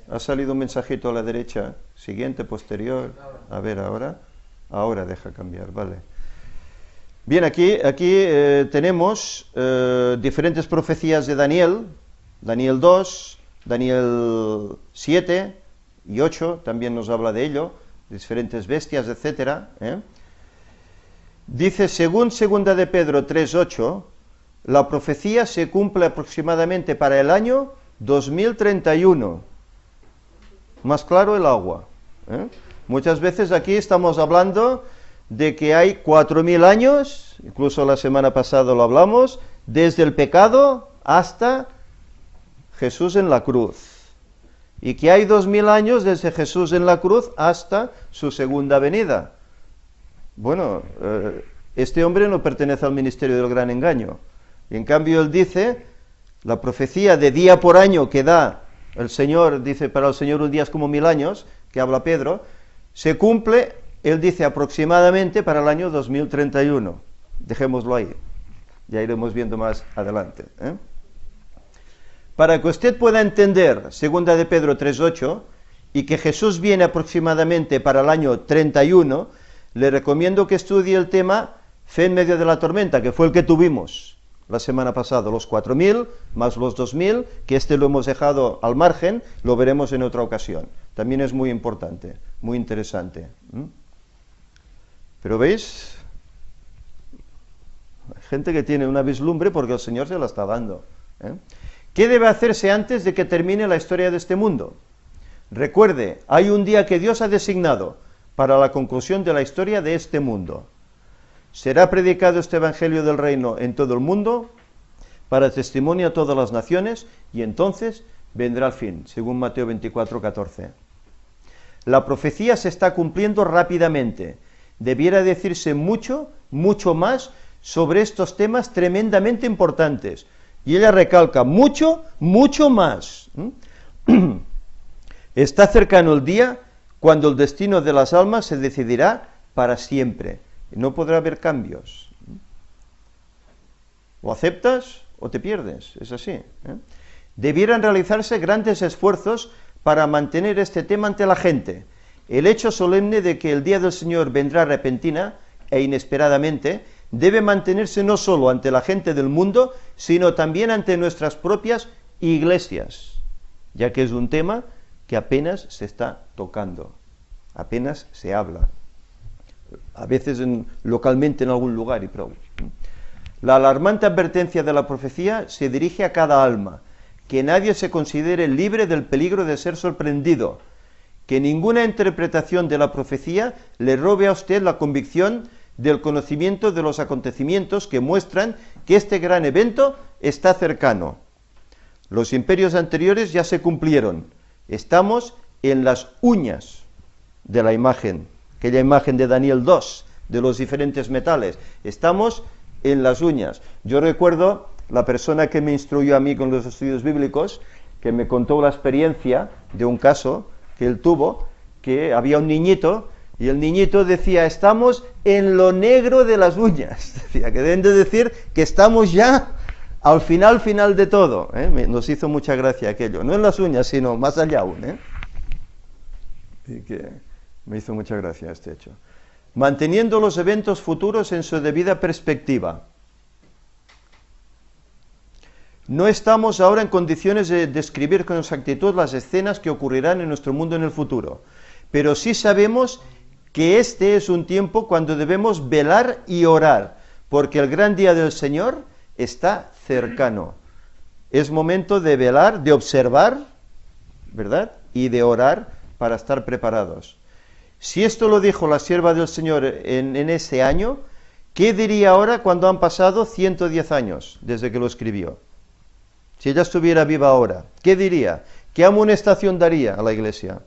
Ha salido un mensajito a la derecha. Siguiente, posterior. A ver, ahora. Ahora deja cambiar, vale. Bien, aquí tenemos diferentes profecías de Daniel. Daniel 2, Daniel 7 y 8, también nos habla de ello, diferentes bestias, etcétera. Dice, según segunda de Pedro 3:8, la profecía se cumple aproximadamente para el año 2031. Más claro el agua. Muchas veces aquí estamos hablando de que hay 4000 años, incluso la semana pasada lo hablamos, desde el pecado hasta Jesús en la cruz. Y que hay 2000 años desde Jesús en la cruz hasta su segunda venida. Bueno, este hombre no pertenece al ministerio del gran engaño. Y en cambio él dice, la profecía de día por año que da el Señor, dice, para el Señor un día es como 1000 años, que habla Pedro, se cumple, él dice, aproximadamente para el año 2031. Dejémoslo ahí. Ya iremos viendo más adelante. Para que usted pueda entender, segunda de Pedro 3:8, y que Jesús viene aproximadamente para el año 31, le recomiendo que estudie el tema Fe en medio de la tormenta, que fue el que tuvimos la semana pasada, los 4000 más los 2000, que lo hemos dejado al margen, lo veremos en otra ocasión. También es muy importante, muy interesante. Pero veis, hay gente que tiene una vislumbre porque el Señor se la está dando. ¿Qué debe hacerse antes de que termine la historia de este mundo? Recuerde, hay un día que Dios ha designado para la conclusión de la historia de este mundo. Será predicado este Evangelio del Reino en todo el mundo, para testimonio a todas las naciones, y entonces vendrá el fin, según Mateo 24:14. La profecía se está cumpliendo rápidamente. Debiera decirse mucho, mucho más sobre estos temas tremendamente importantes. Y ella recalca, mucho, mucho más. Está cercano el día cuando el destino de las almas se decidirá para siempre. No podrá haber cambios. O aceptas o te pierdes, es así. Debieran realizarse grandes esfuerzos para mantener este tema ante la gente. El hecho solemne de que el día del Señor vendrá repentina e inesperadamente debe mantenerse no solo ante la gente del mundo, sino también ante nuestras propias iglesias, ya que es un tema que apenas se está tocando, apenas se habla, a veces localmente en algún lugar y prou. La alarmante advertencia de la profecía se dirige a cada alma, que nadie se considere libre del peligro de ser sorprendido, que ninguna interpretación de la profecía le robe a usted la convicción del conocimiento de los acontecimientos que muestran que este gran evento está cercano. Los imperios anteriores ya se cumplieron. Estamos en las uñas de la imagen, aquella imagen de Daniel 2, de los diferentes metales. Estamos en las uñas. Yo recuerdo la persona que me instruyó a mí con los estudios bíblicos, que me contó la experiencia de un caso que él tuvo, que había un niñito, y el niñito decía, estamos en lo negro de las uñas. Decía que deben de decir que estamos ya al final de todo. Nos hizo mucha gracia aquello. No en las uñas, sino más allá aún. Y que me hizo mucha gracia este hecho. Manteniendo los eventos futuros en su debida perspectiva. No estamos ahora en condiciones de describir con exactitud las escenas que ocurrirán en nuestro mundo en el futuro, pero sí sabemos que este es un tiempo cuando debemos velar y orar, porque el gran día del Señor está cercano. Es momento de velar, de observar, ¿verdad? Y de orar para estar preparados. Si esto lo dijo la sierva del Señor en ese año, ¿qué diría ahora cuando han pasado 110 años desde que lo escribió? Si ella estuviera viva ahora, ¿qué diría? ¿Qué amonestación daría a la iglesia?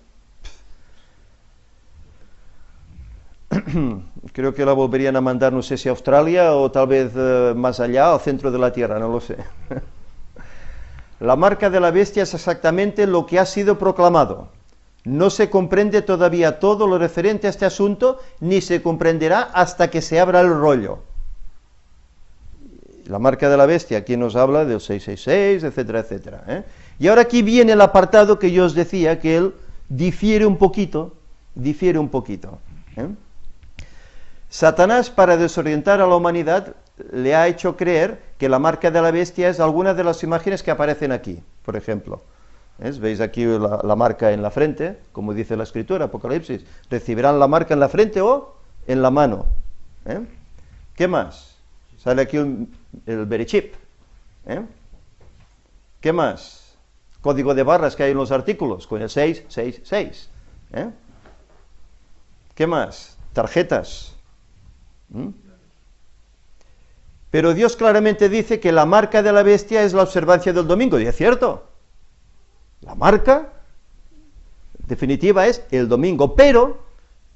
Creo que la volverían a mandar, no sé si a Australia o tal vez más allá, al centro de la Tierra, no lo sé. La marca de la bestia es exactamente lo que ha sido proclamado. No se comprende todavía todo lo referente a este asunto, ni se comprenderá hasta que se abra el rollo. La marca de la bestia, aquí nos habla del 666, etcétera, etcétera, ¿eh? Y ahora aquí viene el apartado que yo os decía, que él difiere un poquito, ¿eh? Satanás, para desorientar a la humanidad, le ha hecho creer que la marca de la bestia es alguna de las imágenes que aparecen aquí, por ejemplo. ¿Veis aquí la marca en la frente? Como dice la Escritura, Apocalipsis, recibirán la marca en la frente o en la mano, ¿eh? ¿Qué más? Sale aquí el Berechip, ¿eh? ¿Qué más? Código de barras que hay en los artículos, con el 666, ¿eh? ¿Qué más? Tarjetas. Pero Dios claramente dice que la marca de la bestia es la observancia del domingo, y es cierto. La marca definitiva es el domingo, pero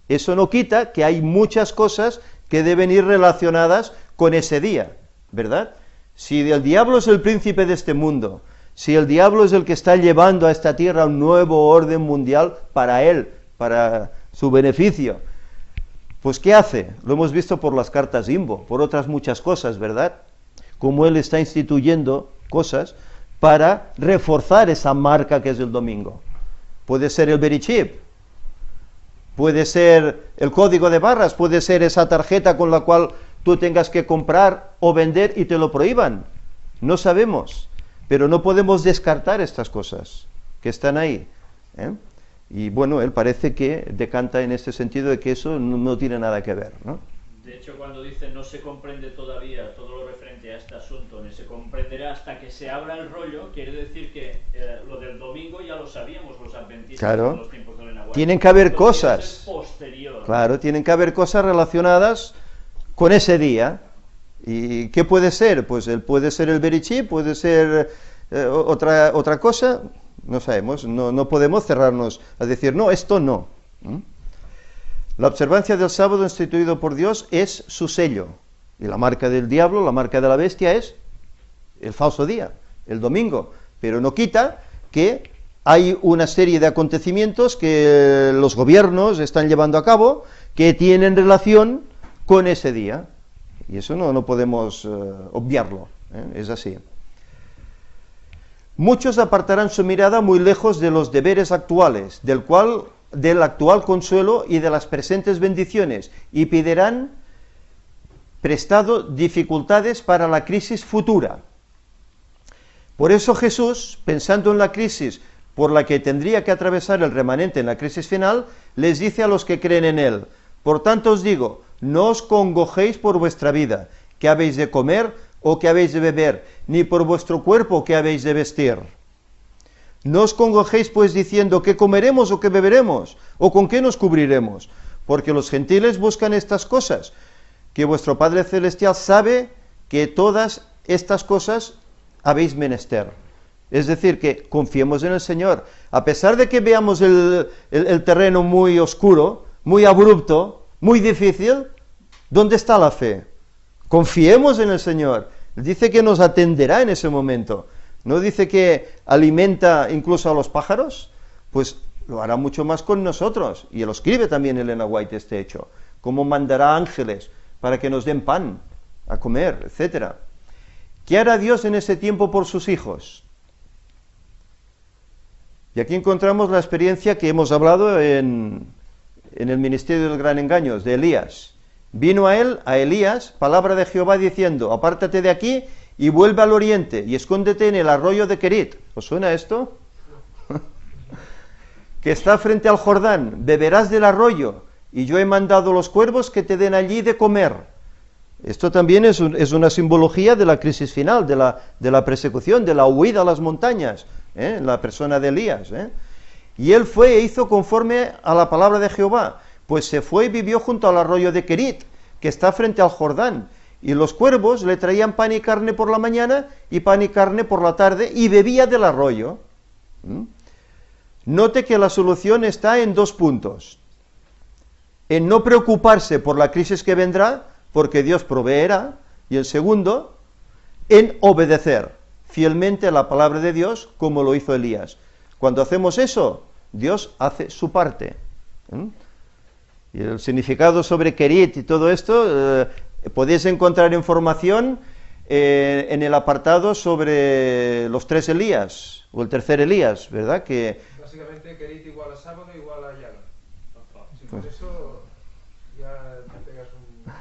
eso no quita que hay muchas cosas que deben ir relacionadas con ese día, ¿verdad? Si el diablo es el príncipe de este mundo, si el diablo es el que está llevando a esta tierra un nuevo orden mundial para él, para su beneficio, pues ¿qué hace? Lo hemos visto por las cartas Imbo, por otras muchas cosas, ¿verdad? Como él está instituyendo cosas para reforzar esa marca que es el domingo. Puede ser el Berechip, puede ser el código de barras, puede ser esa tarjeta con la cual tú tengas que comprar o vender y te lo prohíban. No sabemos, pero no podemos descartar estas cosas que están ahí, ¿eh? Y bueno, él parece que decanta en este sentido de que eso no tiene nada que ver, ¿no? De hecho, cuando dice no se comprende todavía todo lo referente a este asunto, ni se comprenderá hasta que se abra el rollo, quiere decir que lo del domingo ya lo sabíamos los adventistas, claro, en los tiempos de Elena White. Tienen que haber cosas, claro, tienen que haber cosas relacionadas con ese día. ¿Y qué puede ser? Pues puede ser el Berechip, puede ser otra cosa. No sabemos, no podemos cerrarnos a decir, no, esto no. La observancia del sábado instituido por Dios es su sello. Y la marca del diablo, la marca de la bestia es el falso día, el domingo. Pero no quita que hay una serie de acontecimientos que los gobiernos están llevando a cabo que tienen relación con ese día. Y eso no podemos obviarlo, ¿eh? Es así. Muchos apartarán su mirada muy lejos de los deberes actuales, del actual consuelo y de las presentes bendiciones, y pedirán prestado dificultades para la crisis futura. Por eso Jesús, pensando en la crisis por la que tendría que atravesar el remanente en la crisis final, les dice a los que creen en él, por tanto os digo, no os congojéis por vuestra vida, qué habéis de comer o qué habéis de beber, ni por vuestro cuerpo qué habéis de vestir. No os congojéis pues diciendo qué comeremos o qué beberemos, o con qué nos cubriremos, porque los gentiles buscan estas cosas, que vuestro Padre Celestial sabe que todas estas cosas habéis menester. Es decir, que confiemos en el Señor. A pesar de que veamos el terreno muy oscuro, muy abrupto, muy difícil, ¿dónde está la fe? Confiemos en el Señor. Dice que nos atenderá en ese momento. ¿No dice que alimenta incluso a los pájaros? Pues lo hará mucho más con nosotros. Y lo escribe también Elena White este hecho. Cómo mandará ángeles para que nos den pan a comer, etcétera. ¿Qué hará Dios en ese tiempo por sus hijos? Y aquí encontramos la experiencia que hemos hablado en el ministerio del gran engaño, de Elías. Vino a él, a Elías, palabra de Jehová diciendo, apártate de aquí y vuelve al oriente y escóndete en el arroyo de Querit. ¿Os suena esto? Que está frente al Jordán, beberás del arroyo y yo he mandado los cuervos que te den allí de comer. Esto también es una simbología de la crisis final, de la persecución, de la huida a las montañas, en la persona de Elías. Y él fue e hizo conforme a la palabra de Jehová. Pues se fue y vivió junto al arroyo de Querit, que está frente al Jordán, y los cuervos le traían pan y carne por la mañana, y pan y carne por la tarde, y bebía del arroyo. Note que la solución está en 2 puntos. En no preocuparse por la crisis que vendrá, porque Dios proveerá, y el segundo, en obedecer fielmente a la palabra de Dios, como lo hizo Elías. Cuando hacemos eso, Dios hace su parte. Y el significado sobre Querit y todo esto, podéis encontrar información en el apartado sobre los 3 Elías, o el tercer Elías, ¿verdad? Que básicamente Kerit igual a sábado igual a llaga. Si con eso ya te pegas un...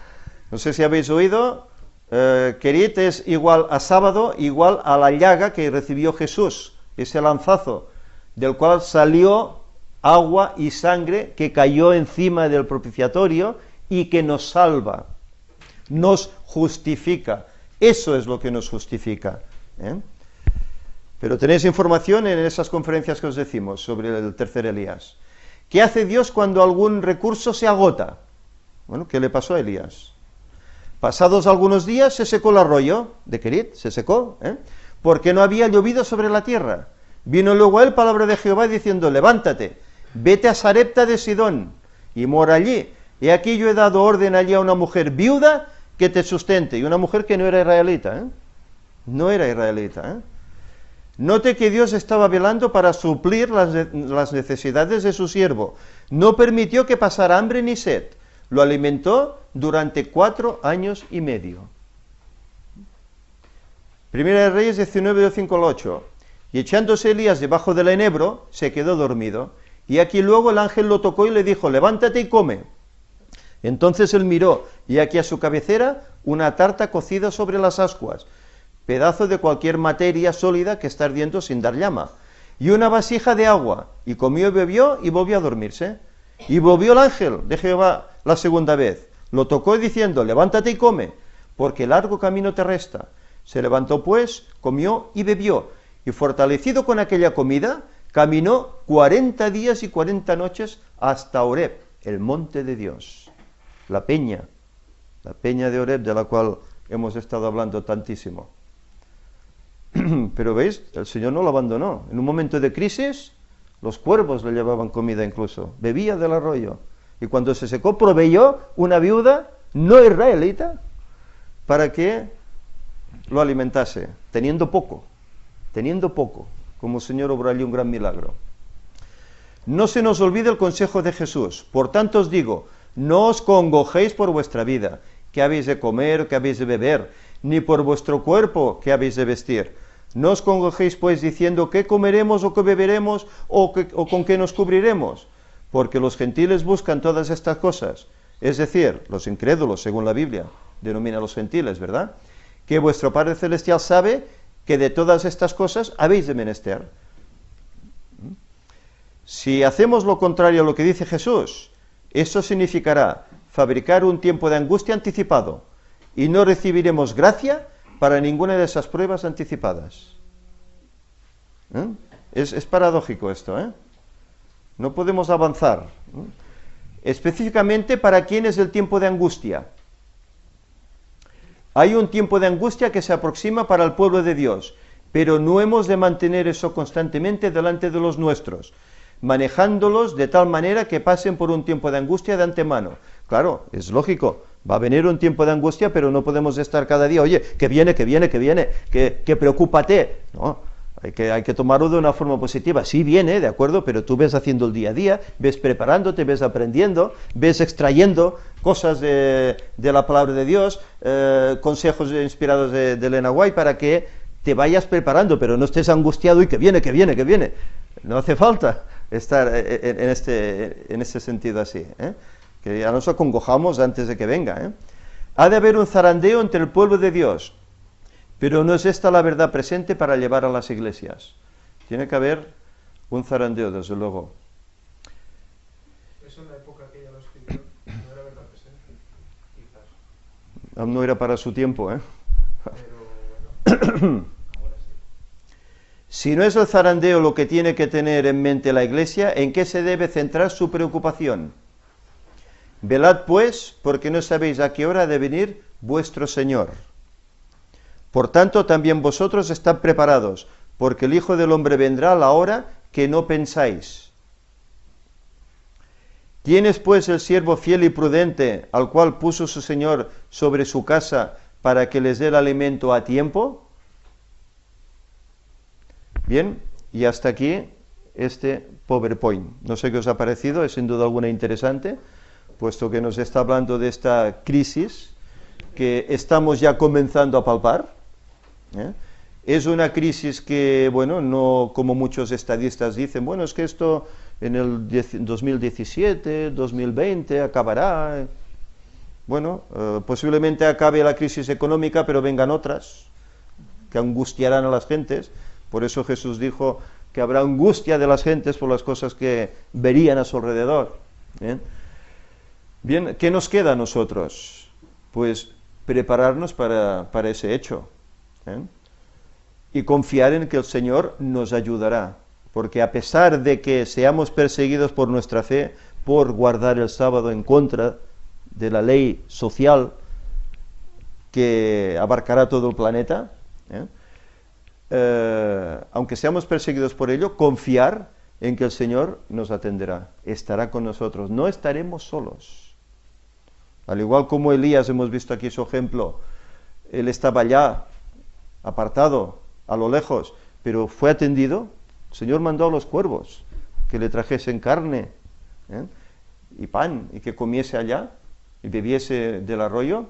No sé si habéis oído, Kerit es igual a sábado, igual a la llaga que recibió Jesús, ese lanzazo, del cual salió agua y sangre que cayó encima del propiciatorio y que nos salva, nos justifica. Eso es lo que nos justifica, ¿eh? Pero tenéis información en esas conferencias que os decimos sobre el tercer Elías. ¿Qué hace Dios cuando algún recurso se agota? Bueno, ¿qué le pasó a Elías? Pasados algunos días se secó el arroyo de Kerit, se secó, porque no había llovido sobre la tierra. Vino luego a él palabra de Jehová diciendo, levántate, vete a Sarepta de Sidón y mora allí. Y aquí yo he dado orden allí a una mujer viuda que te sustente. Y una mujer que no era israelita, no era israelita, Note que Dios estaba velando para suplir las necesidades de su siervo. No permitió que pasara hambre ni sed. Lo alimentó durante 4 años y medio. Primera de Reyes 19, del 5 al 8. Y echándose Elías debajo del enebro, se quedó dormido. Y aquí luego el ángel lo tocó y le dijo, levántate y come. Entonces él miró, y aquí a su cabecera una tarta cocida sobre las ascuas, pedazo de cualquier materia sólida que está ardiendo sin dar llama, y una vasija de agua, y comió y bebió, y volvió a dormirse. Y volvió el ángel de Jehová la segunda vez, lo tocó diciendo, levántate y come, porque largo camino te resta. Se levantó pues, comió y bebió, y fortalecido con aquella comida, caminó 40 días y 40 noches hasta Horeb, el monte de Dios, la peña de Horeb, de la cual hemos estado hablando tantísimo. Pero veis, el Señor no lo abandonó. En un momento de crisis, los cuervos le llevaban comida incluso, bebía del arroyo. Y cuando se secó, proveyó una viuda no israelita para que lo alimentase, teniendo poco, como el Señor obró allí un gran milagro. No se nos olvide el consejo de Jesús. Por tanto os digo, no os congojéis por vuestra vida, que habéis de comer o que habéis de beber, ni por vuestro cuerpo que habéis de vestir. No os congojéis pues diciendo qué comeremos o qué beberemos o con qué nos cubriremos, porque los gentiles buscan todas estas cosas, es decir, los incrédulos, según la Biblia denomina a los gentiles, ¿verdad? Que vuestro Padre Celestial sabe que de todas estas cosas habéis de menester. Si hacemos lo contrario a lo que dice Jesús, eso significará fabricar un tiempo de angustia anticipado, y no recibiremos gracia para ninguna de esas pruebas anticipadas. Es paradójico esto, No podemos avanzar. Específicamente, ¿para quién es el tiempo de angustia? Hay un tiempo de angustia que se aproxima para el pueblo de Dios, pero no hemos de mantener eso constantemente delante de los nuestros, manejándolos de tal manera que pasen por un tiempo de angustia de antemano. Claro, es lógico, va a venir un tiempo de angustia, pero no podemos estar cada día, oye, que viene, que preocúpate. No, hay que tomarlo de una forma positiva. Sí viene, de acuerdo, pero tú ves haciendo el día a día, ves preparándote, ves aprendiendo, ves extrayendo cosas de la palabra de Dios, consejos inspirados de Elena White, para que te vayas preparando, pero no estés angustiado y que viene. No hace falta estar en ese sentido así, que ya nos acongojamos antes de que venga. Ha de haber un zarandeo entre el pueblo de Dios, pero no es esta la verdad presente para llevar a las iglesias. Tiene que haber un zarandeo, desde luego. Eso en la época que ella lo escribió no era verdad presente, quizás. Aún no era para su tiempo, Pero bueno, ahora sí. Si no es el zarandeo lo que tiene que tener en mente la iglesia, ¿en qué se debe centrar su preocupación? Velad pues, porque no sabéis a qué hora ha de venir vuestro Señor. Por tanto, también vosotros estad preparados, porque el Hijo del Hombre vendrá a la hora que no pensáis. ¿Quién es pues el siervo fiel y prudente, al cual puso su Señor sobre su casa para que les dé el alimento a tiempo? Bien, y hasta aquí este PowerPoint. No sé qué os ha parecido, es sin duda alguna interesante, puesto que nos está hablando de esta crisis que estamos ya comenzando a palpar. Es una crisis que, bueno, no como muchos estadistas dicen, bueno, es que esto en el 2017, 2020 acabará. Bueno, posiblemente acabe la crisis económica, pero vengan otras que angustiarán a las gentes. Por eso Jesús dijo que habrá angustia de las gentes por las cosas que verían a su alrededor. Bien, ¿qué nos queda a nosotros? Pues prepararnos para ese hecho. Y confiar en que el Señor nos ayudará. Porque a pesar de que seamos perseguidos por nuestra fe, por guardar el sábado en contra de la ley social que abarcará todo el planeta, aunque seamos perseguidos por ello, confiar en que el Señor nos atenderá, estará con nosotros, no estaremos solos. Al igual como Elías, hemos visto aquí su ejemplo, él estaba allá, apartado, a lo lejos, pero fue atendido. El Señor mandó a los cuervos que le trajesen carne y pan, y que comiese allá y bebiese del arroyo.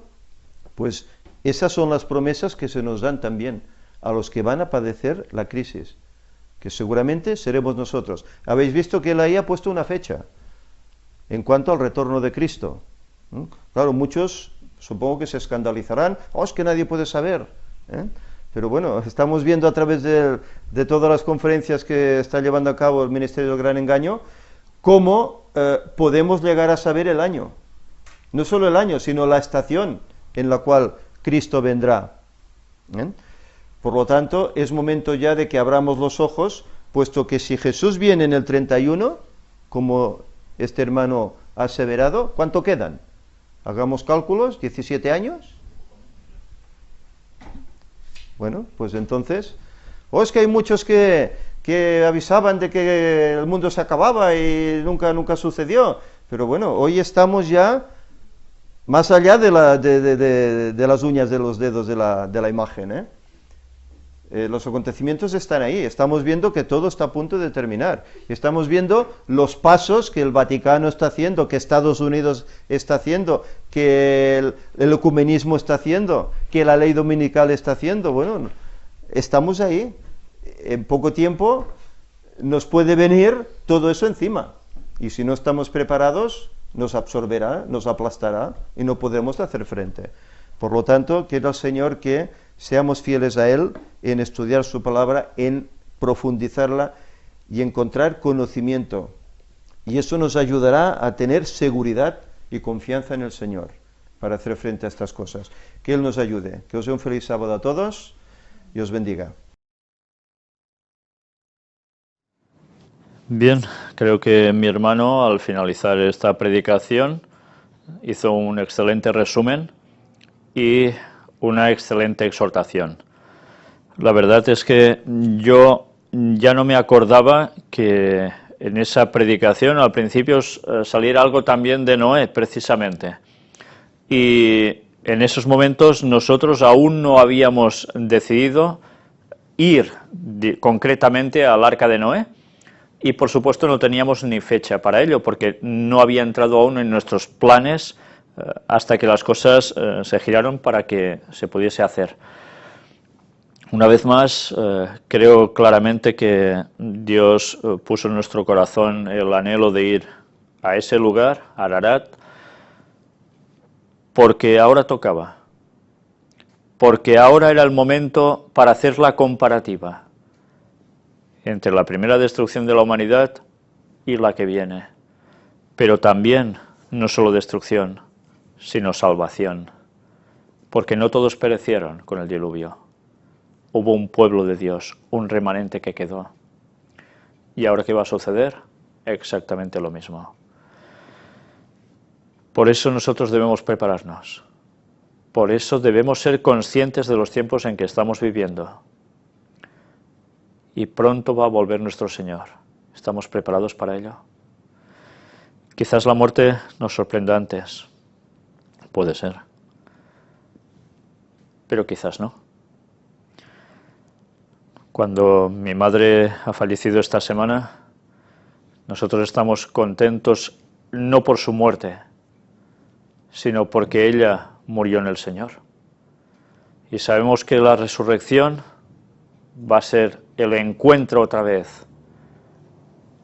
Pues esas son las promesas que se nos dan también a los que van a padecer la crisis, que seguramente seremos nosotros. Habéis visto que él ahí ha puesto una fecha en cuanto al retorno de Cristo. Claro, muchos supongo que se escandalizarán, es que nadie puede saber, pero bueno, estamos viendo a través de todas las conferencias que está llevando a cabo el Ministerio del Gran Engaño, cómo podemos llegar a saber el año. No solo el año, sino la estación en la cual Cristo vendrá. Por lo tanto, es momento ya de que abramos los ojos, puesto que si Jesús viene en el 31, como este hermano ha aseverado, ¿cuánto quedan? Hagamos cálculos, 17 años. Bueno, pues entonces, es que hay muchos que avisaban de que el mundo se acababa y nunca sucedió. Pero bueno, hoy estamos ya más allá de las uñas de los dedos de la imagen. Los acontecimientos están ahí, estamos viendo que todo está a punto de terminar, estamos viendo los pasos que el Vaticano está haciendo, que Estados Unidos está haciendo, que el ecumenismo está haciendo, que la ley dominical está haciendo. Bueno, estamos ahí, en poco tiempo nos puede venir todo eso encima, y si no estamos preparados, nos absorberá, nos aplastará, y no podremos hacer frente. Por lo tanto, quiero al Señor que seamos fieles a Él en estudiar su palabra, en profundizarla y encontrar conocimiento. Y eso nos ayudará a tener seguridad y confianza en el Señor para hacer frente a estas cosas. Que Él nos ayude. Que os dé un feliz sábado a todos y os bendiga. Bien, creo que mi hermano al finalizar esta predicación hizo un excelente resumen y una excelente exhortación. La verdad es que yo ya no me acordaba que en esa predicación al principio saliera algo también de Noé, precisamente. Y en esos momentos nosotros aún no habíamos decidido ir concretamente al arca de Noé, y por supuesto no teníamos ni fecha para ello, porque no había entrado aún en nuestros planes hasta que las cosas se giraron para que se pudiese hacer. Una vez más, creo claramente que Dios puso en nuestro corazón el anhelo de ir a ese lugar, a Ararat, porque ahora tocaba, porque ahora era el momento para hacer la comparativa entre la primera destrucción de la humanidad y la que viene, pero también no solo destrucción, sino salvación, porque no todos perecieron con el diluvio. Hubo un pueblo de Dios, un remanente que quedó. ¿Y ahora qué va a suceder? Exactamente lo mismo. Por eso nosotros debemos prepararnos. Por eso debemos ser conscientes de los tiempos en que estamos viviendo. Y pronto va a volver nuestro Señor. ¿Estamos preparados para ello? Quizás la muerte nos sorprenda antes. Puede ser. Pero quizás no. Cuando mi madre ha fallecido esta semana, nosotros estamos contentos no por su muerte, sino porque ella murió en el Señor. Y sabemos que la resurrección va a ser el encuentro otra vez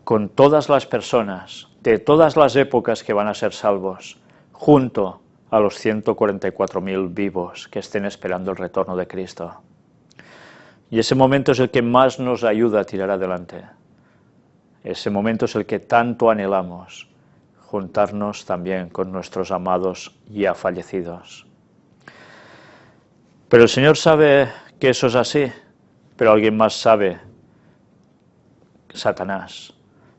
con todas las personas de todas las épocas que van a ser salvos, junto a los 144.000 vivos que estén esperando el retorno de Cristo. Y ese momento es el que más nos ayuda a tirar adelante. Ese momento es el que tanto anhelamos, juntarnos también con nuestros amados ya fallecidos. Pero el Señor sabe que eso es así, pero alguien más sabe, Satanás.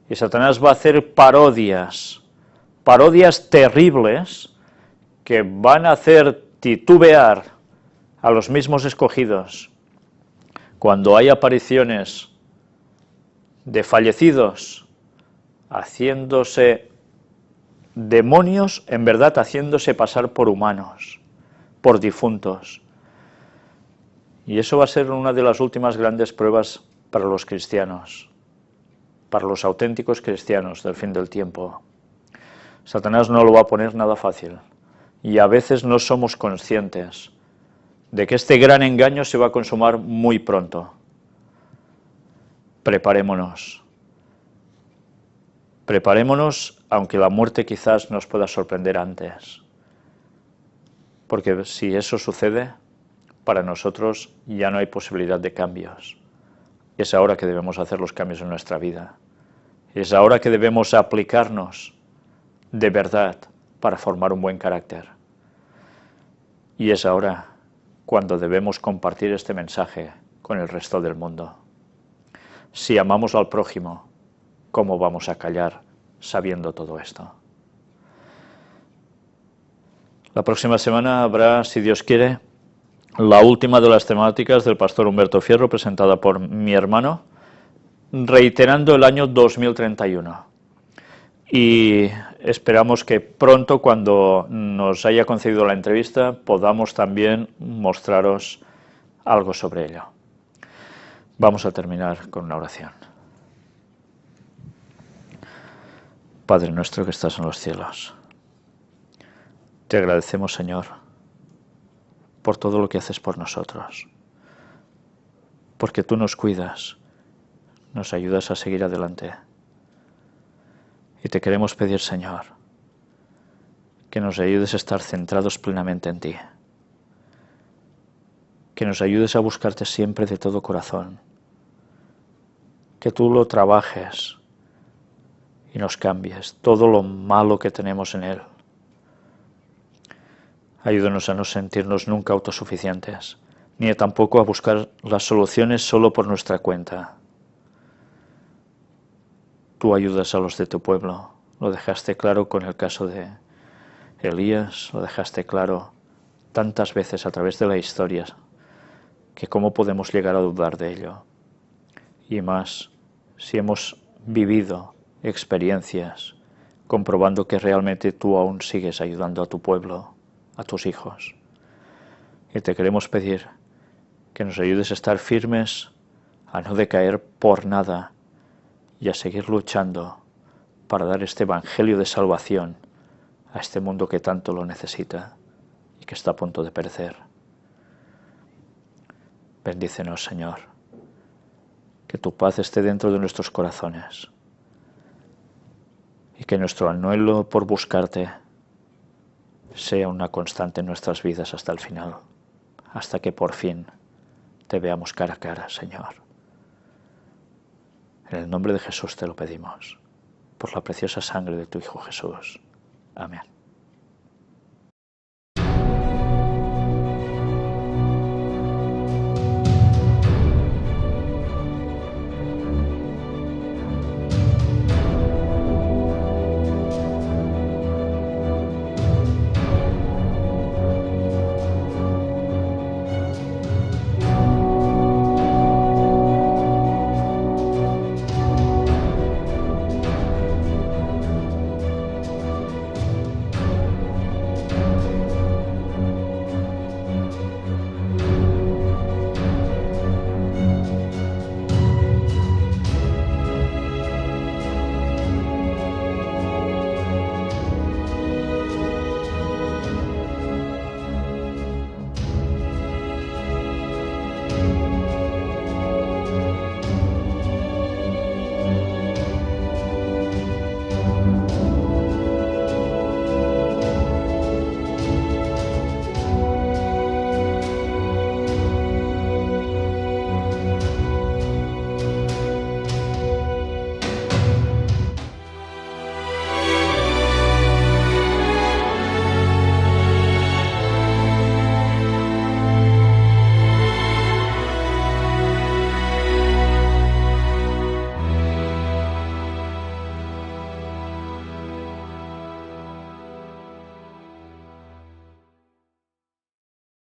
Y Satanás va a hacer parodias terribles que van a hacer titubear a los mismos escogidos. Cuando hay apariciones de fallecidos haciéndose demonios, en verdad haciéndose pasar por humanos, por difuntos. Y eso va a ser una de las últimas grandes pruebas para los cristianos, para los auténticos cristianos del fin del tiempo. Satanás no lo va a poner nada fácil, y a veces no somos conscientes de que este gran engaño se va a consumar muy pronto. Preparémonos, aunque la muerte quizás nos pueda sorprender antes, porque si eso sucede, para nosotros ya no hay posibilidad de cambios. Es ahora que debemos hacer los cambios en nuestra vida. Es ahora que debemos aplicarnos de verdad para formar un buen carácter. Y es ahora cuando debemos compartir este mensaje con el resto del mundo. Si amamos al prójimo, ¿cómo vamos a callar sabiendo todo esto? La próxima semana habrá, si Dios quiere, la última de las temáticas del pastor Humberto Fierro, presentada por mi hermano, reiterando el año 2031. Y esperamos que pronto, cuando nos haya concedido la entrevista, podamos también mostraros algo sobre ello. Vamos a terminar con una oración. Padre nuestro que estás en los cielos, te agradecemos, Señor, por todo lo que haces por nosotros, porque tú nos cuidas, nos ayudas a seguir adelante. Y te queremos pedir, Señor, que nos ayudes a estar centrados plenamente en ti, que nos ayudes a buscarte siempre de todo corazón, que tú lo trabajes y nos cambies todo lo malo que tenemos en él. Ayúdanos a no sentirnos nunca autosuficientes, ni tampoco a buscar las soluciones solo por nuestra cuenta. Tú ayudas a los de tu pueblo, lo dejaste claro con el caso de Elías, lo dejaste claro tantas veces a través de la historia, que cómo podemos llegar a dudar de ello. Y más, si hemos vivido experiencias comprobando que realmente tú aún sigues ayudando a tu pueblo, a tus hijos. Y te queremos pedir que nos ayudes a estar firmes, a no decaer por nada y a seguir luchando para dar este evangelio de salvación a este mundo que tanto lo necesita y que está a punto de perecer. Bendícenos, Señor, que tu paz esté dentro de nuestros corazones y que nuestro anhelo por buscarte sea una constante en nuestras vidas hasta el final, hasta que por fin te veamos cara a cara, Señor. En el nombre de Jesús te lo pedimos, por la preciosa sangre de tu Hijo Jesús. Amén.